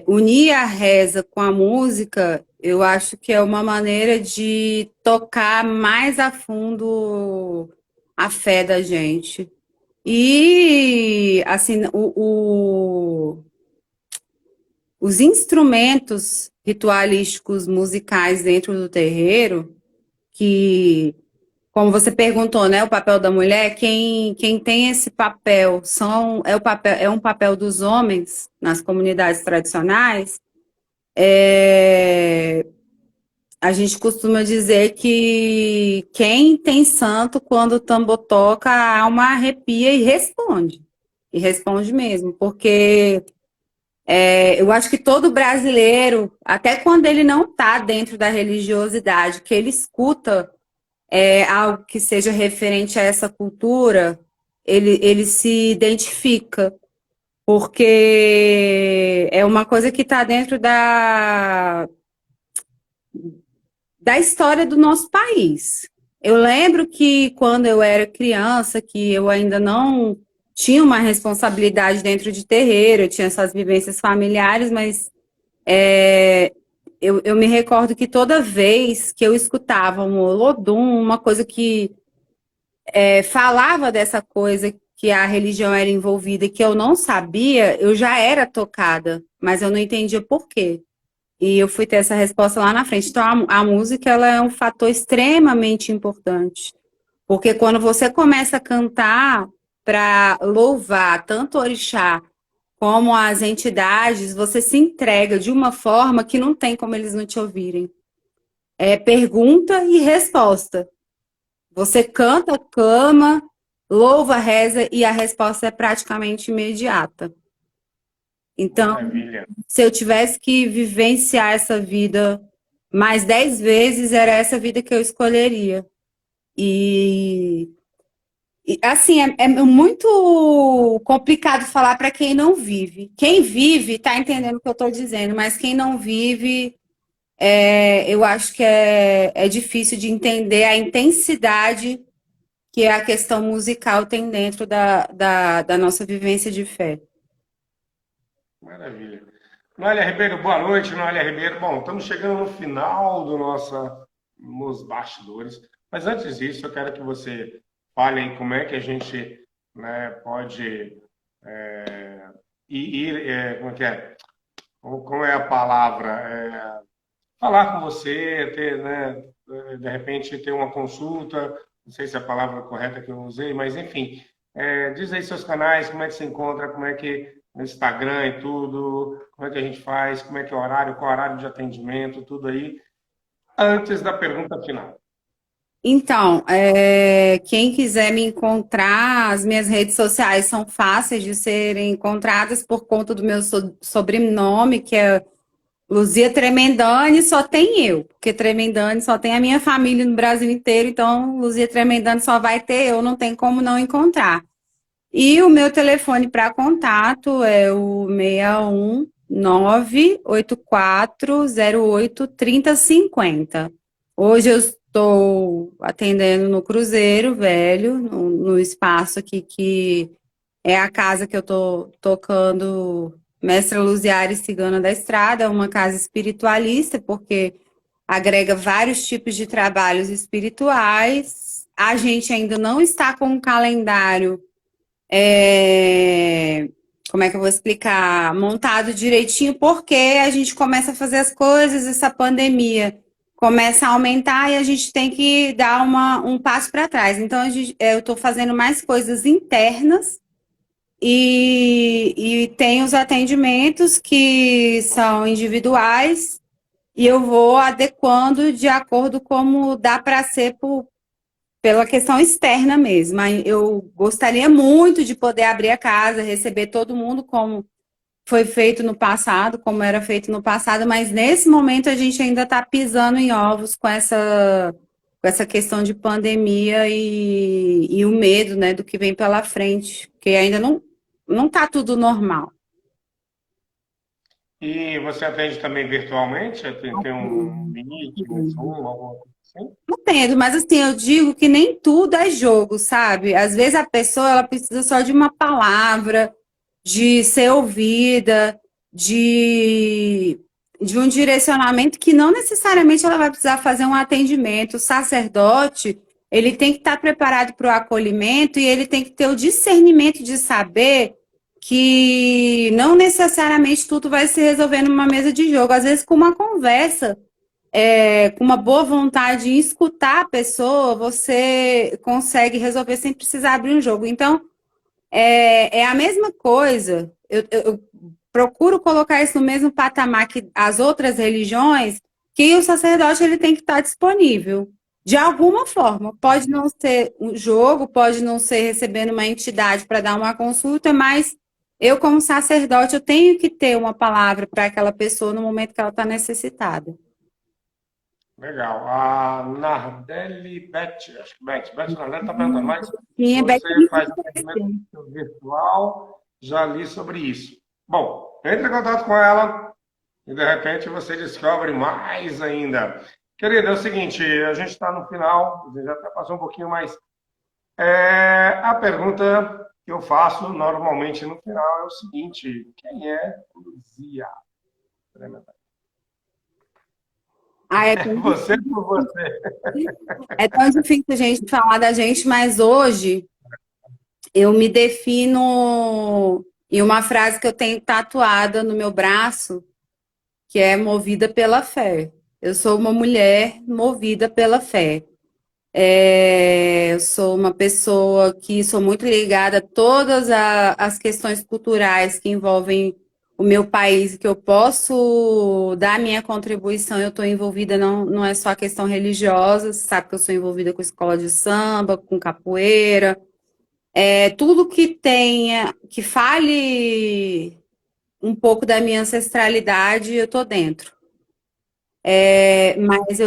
unir a reza com a música, eu acho que é uma maneira de tocar mais a fundo a fé da gente. E, assim, os instrumentos ritualísticos musicais dentro do terreiro, que, como você perguntou, né, o papel da mulher, quem tem esse papel é um papel dos homens nas comunidades tradicionais. A gente costuma dizer que quem tem santo, quando o tambor toca, a alma arrepia e responde. E responde mesmo, porque eu acho que todo brasileiro, até quando ele não está dentro da religiosidade, que ele escuta algo que seja referente a essa cultura, ele se identifica, porque é uma coisa que está dentro da história do nosso país. Eu lembro que quando eu era criança, que eu ainda não tinha uma responsabilidade dentro de terreiro, eu tinha essas vivências familiares, mas eu me recordo que toda vez que eu escutava um Olodum, uma coisa que falava dessa coisa que a religião era envolvida e que eu não sabia, eu já era tocada, mas eu não entendia por quê. E eu fui ter essa resposta lá na frente. Então, a música ela é um fator extremamente importante. Porque quando você começa a cantar para louvar tanto o orixá como as entidades, você se entrega de uma forma que não tem como eles não te ouvirem. É pergunta e resposta. Você canta, clama, louva, reza e a resposta é praticamente imediata. Então, Maravilha. se eu tivesse que vivenciar essa vida mais 10 vezes, era essa vida que eu escolheria. E assim, é muito complicado falar para quem não vive. Quem vive está entendendo o que eu estou dizendo, mas quem não vive eu acho que é difícil de entender a intensidade que a questão musical tem dentro da nossa vivência de fé. Maravilha. Noelia Ribeiro, boa noite, Noelia Ribeiro. Bom, estamos chegando no final do nos bastidores, mas antes disso, eu quero que você fale aí como é que a gente, né, pode como é que é? Como é a palavra? Falar com você, ter, né, de repente ter uma consulta, não sei se é a palavra correta que eu usei, mas enfim, diz aí seus canais, como é que se encontra, como é que no Instagram e tudo, como é que a gente faz, como é que é o horário, qual é o horário de atendimento, tudo aí, antes da pergunta final. Então, quem quiser me encontrar, as minhas redes sociais são fáceis de serem encontradas por conta do meu sobrenome, que é Luzia Tremendani, só tem eu, porque Tremendani só tem a minha família no Brasil inteiro, então Luzia Tremendani só vai ter eu, não tem como não encontrar. E o meu telefone para contato é o 61 98408 3050. Hoje eu estou atendendo no Cruzeiro Velho, no espaço aqui que é a casa que eu estou tocando, Mestra Luziara Cigana da Estrada, uma casa espiritualista, porque agrega vários tipos de trabalhos espirituais. A gente ainda não está com um calendário, como é que eu vou explicar? Montado direitinho, porque a gente começa a fazer as coisas, essa pandemia começa a aumentar e a gente tem que dar um passo para trás. Então, eu estou fazendo mais coisas internas e tem os atendimentos que são individuais e eu vou adequando de acordo como dá para ser pela questão externa mesmo. Eu gostaria muito de poder abrir a casa, receber todo mundo como foi feito no passado, como era feito no passado, mas nesse momento a gente ainda está pisando em ovos com essa questão de pandemia e o medo, né, do que vem pela frente, porque ainda não está tudo normal. E você atende também virtualmente? Tem um Meet, um Zoom, alguma coisa assim? Entendo, mas assim, eu digo que nem tudo é jogo, sabe? Às vezes a pessoa ela precisa só de uma palavra, de ser ouvida, de um direcionamento que não necessariamente ela vai precisar fazer um atendimento. O sacerdote, ele tem que estar preparado para o acolhimento e ele tem que ter o discernimento de saber que não necessariamente tudo vai se resolver numa mesa de jogo. Às vezes, com uma conversa, com uma boa vontade em escutar a pessoa, você consegue resolver sem precisar abrir um jogo. Então, é a mesma coisa. Eu procuro colocar isso no mesmo patamar que as outras religiões, que o sacerdote ele tem que estar disponível. De alguma forma. Pode não ser um jogo, pode não ser recebendo uma entidade para dar uma consulta, mas eu, como sacerdote, eu tenho que ter uma palavra para aquela pessoa no momento que ela está necessitada. Legal. A Nardelli Beth, acho que Beth Nardelli está perguntando, mas Sim, é você faz atendimento virtual, já li sobre isso. Bom, entre em contato com ela e de repente você descobre mais ainda. Querida, é o seguinte, a gente está no final, já até passou um pouquinho, mas a pergunta que eu faço normalmente no final é o seguinte: quem é Luzia? Ah, Você por você. é tão difícil a gente falar da gente, mas hoje eu me defino em uma frase que eu tenho tatuada no meu braço, que é movida pela fé. Eu sou uma mulher movida pela fé. Eu sou uma pessoa que sou muito ligada a todas as questões culturais que envolvem o meu país, que eu posso dar minha contribuição. Eu estou envolvida, não é só a questão religiosa, você sabe que eu sou envolvida com escola de samba, com capoeira, tudo que tenha, que fale um pouco da minha ancestralidade, eu estou dentro. Mas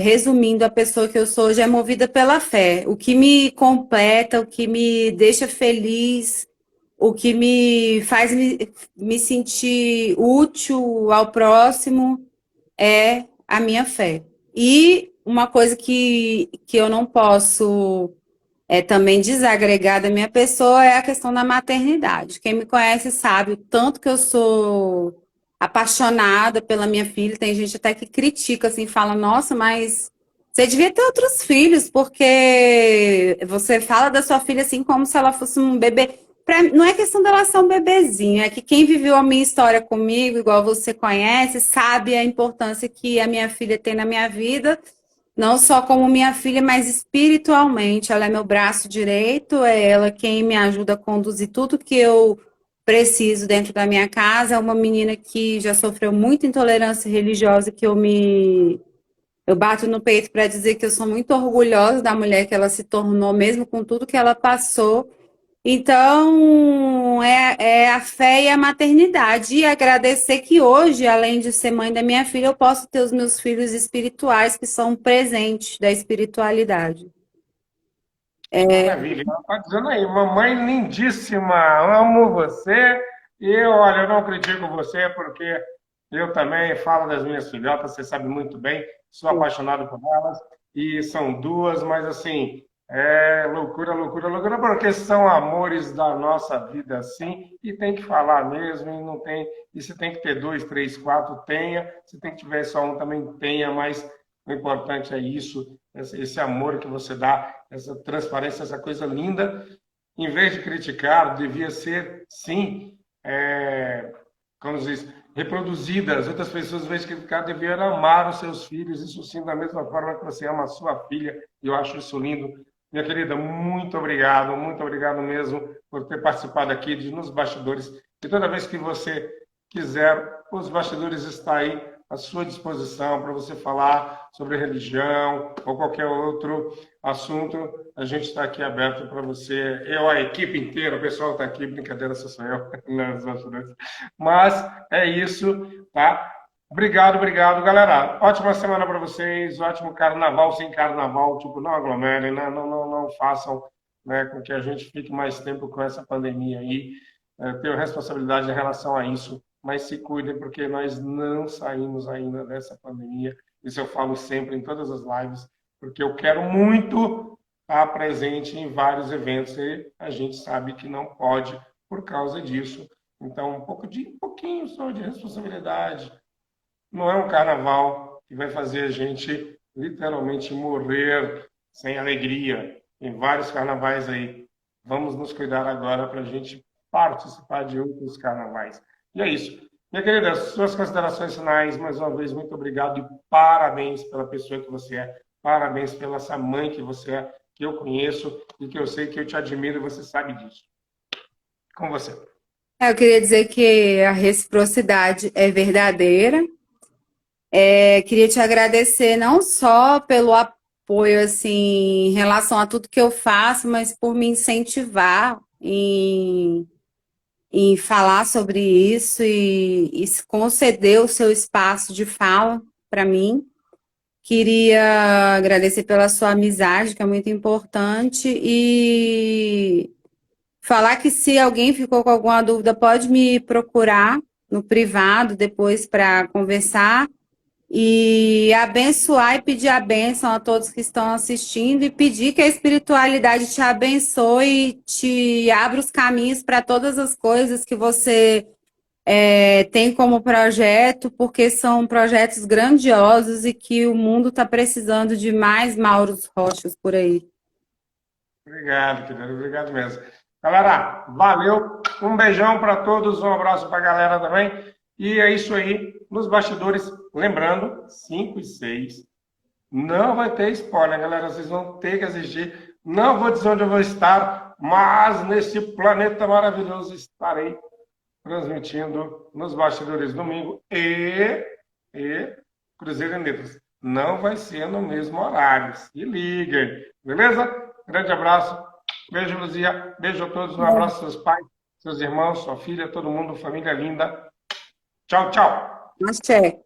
resumindo, a pessoa que eu sou hoje é movida pela fé. O que me completa, o que me deixa feliz, o que me faz me sentir útil ao próximo é a minha fé. E uma coisa que eu não posso também desagregar da minha pessoa é a questão da maternidade. Quem me conhece sabe o tanto que eu sou apaixonada pela minha filha. Tem gente até que critica, assim, fala, nossa, mas você devia ter outros filhos, porque você fala da sua filha assim como se ela fosse um bebê. Não é questão dela ser um bebezinho, é que quem viveu a minha história comigo, igual você conhece, sabe a importância que a minha filha tem na minha vida, não só como minha filha, mas espiritualmente. Ela é meu braço direito, é ela quem me ajuda a conduzir tudo que eu preciso dentro da minha casa. É uma menina que já sofreu muita intolerância religiosa, que eu bato no peito para dizer que eu sou muito orgulhosa da mulher que ela se tornou, mesmo com tudo que ela passou. Então, é a fé e a maternidade. E agradecer que hoje, além de ser mãe da minha filha, eu posso ter os meus filhos espirituais, que são um presente da espiritualidade. Maravilha. Ela está dizendo aí, mamãe lindíssima, amo você. E olha, eu não critico você porque eu também falo das minhas filhotas, você sabe muito bem, sou apaixonado por elas e são duas, mas assim, é loucura, loucura, loucura, porque são amores da nossa vida, sim, e tem que falar mesmo, e não tem, e se tem que ter dois, três, quatro, tenha, se tem que tiver só um, também tenha, mas o importante é isso, esse amor que você dá, essa transparência, essa coisa linda. Em vez de criticar, devia ser, sim, como se diz, reproduzida. As outras pessoas, em vez de criticar, deviam amar os seus filhos, isso sim, da mesma forma que você ama a sua filha. E eu acho isso lindo. Minha querida, muito obrigado mesmo por ter participado aqui Nos Bastidores. E toda vez que você quiser, os bastidores estão aí à sua disposição para você falar sobre religião ou qualquer outro assunto. A gente está aqui aberto para você. Eu, a equipe inteira, o pessoal está aqui, brincadeira, sou eu, nas bastidores. Mas é isso, tá? Obrigado, galera. Ótima semana para vocês, ótimo carnaval sem carnaval, tipo, não aglomerem, né? Não façam, né, com que a gente fique mais tempo com essa pandemia aí. Tenho responsabilidade em relação a isso, mas se cuidem porque nós não saímos ainda dessa pandemia. Isso eu falo sempre em todas as lives, porque eu quero muito estar presente em vários eventos e a gente sabe que não pode por causa disso. Então, um pouquinho só de responsabilidade. Não é um carnaval que vai fazer a gente literalmente morrer sem alegria. Tem vários carnavais aí. Vamos nos cuidar agora para a gente participar de outros carnavais. E é isso. Minha querida, suas considerações finais, mais uma vez, muito obrigado e parabéns pela pessoa que você é. Parabéns pela essa mãe que você é, que eu conheço e que eu sei que eu te admiro e você sabe disso. Com você. Eu queria dizer que a reciprocidade é verdadeira. Queria te agradecer não só pelo apoio assim, em relação a tudo que eu faço, mas por me incentivar em falar sobre isso e conceder o seu espaço de fala para mim. Queria agradecer pela sua amizade, que é muito importante, e falar que se alguém ficou com alguma dúvida, pode me procurar no privado depois para conversar. E abençoar e pedir a bênção a todos que estão assistindo e pedir que a espiritualidade te abençoe e te abra os caminhos para todas as coisas que você tem como projeto, porque são projetos grandiosos e que o mundo está precisando de mais Mauros Rochas por aí. Obrigado, querido. Obrigado mesmo. Galera, valeu. Um beijão para todos, um abraço para a galera também. E é isso aí, nos bastidores. Lembrando, 5 e 6. Não vai ter spoiler, galera. Vocês vão ter que assistir. Não vou dizer onde eu vou estar, mas nesse planeta maravilhoso estarei transmitindo nos bastidores domingo e Cruzeiro e Letras. Não vai ser no mesmo horário. Se liguem, beleza? Grande abraço. Beijo, Luzia. Beijo a todos. Um abraço aos seus pais, seus irmãos, sua filha, todo mundo, família linda. Tchau, tchau. Axé.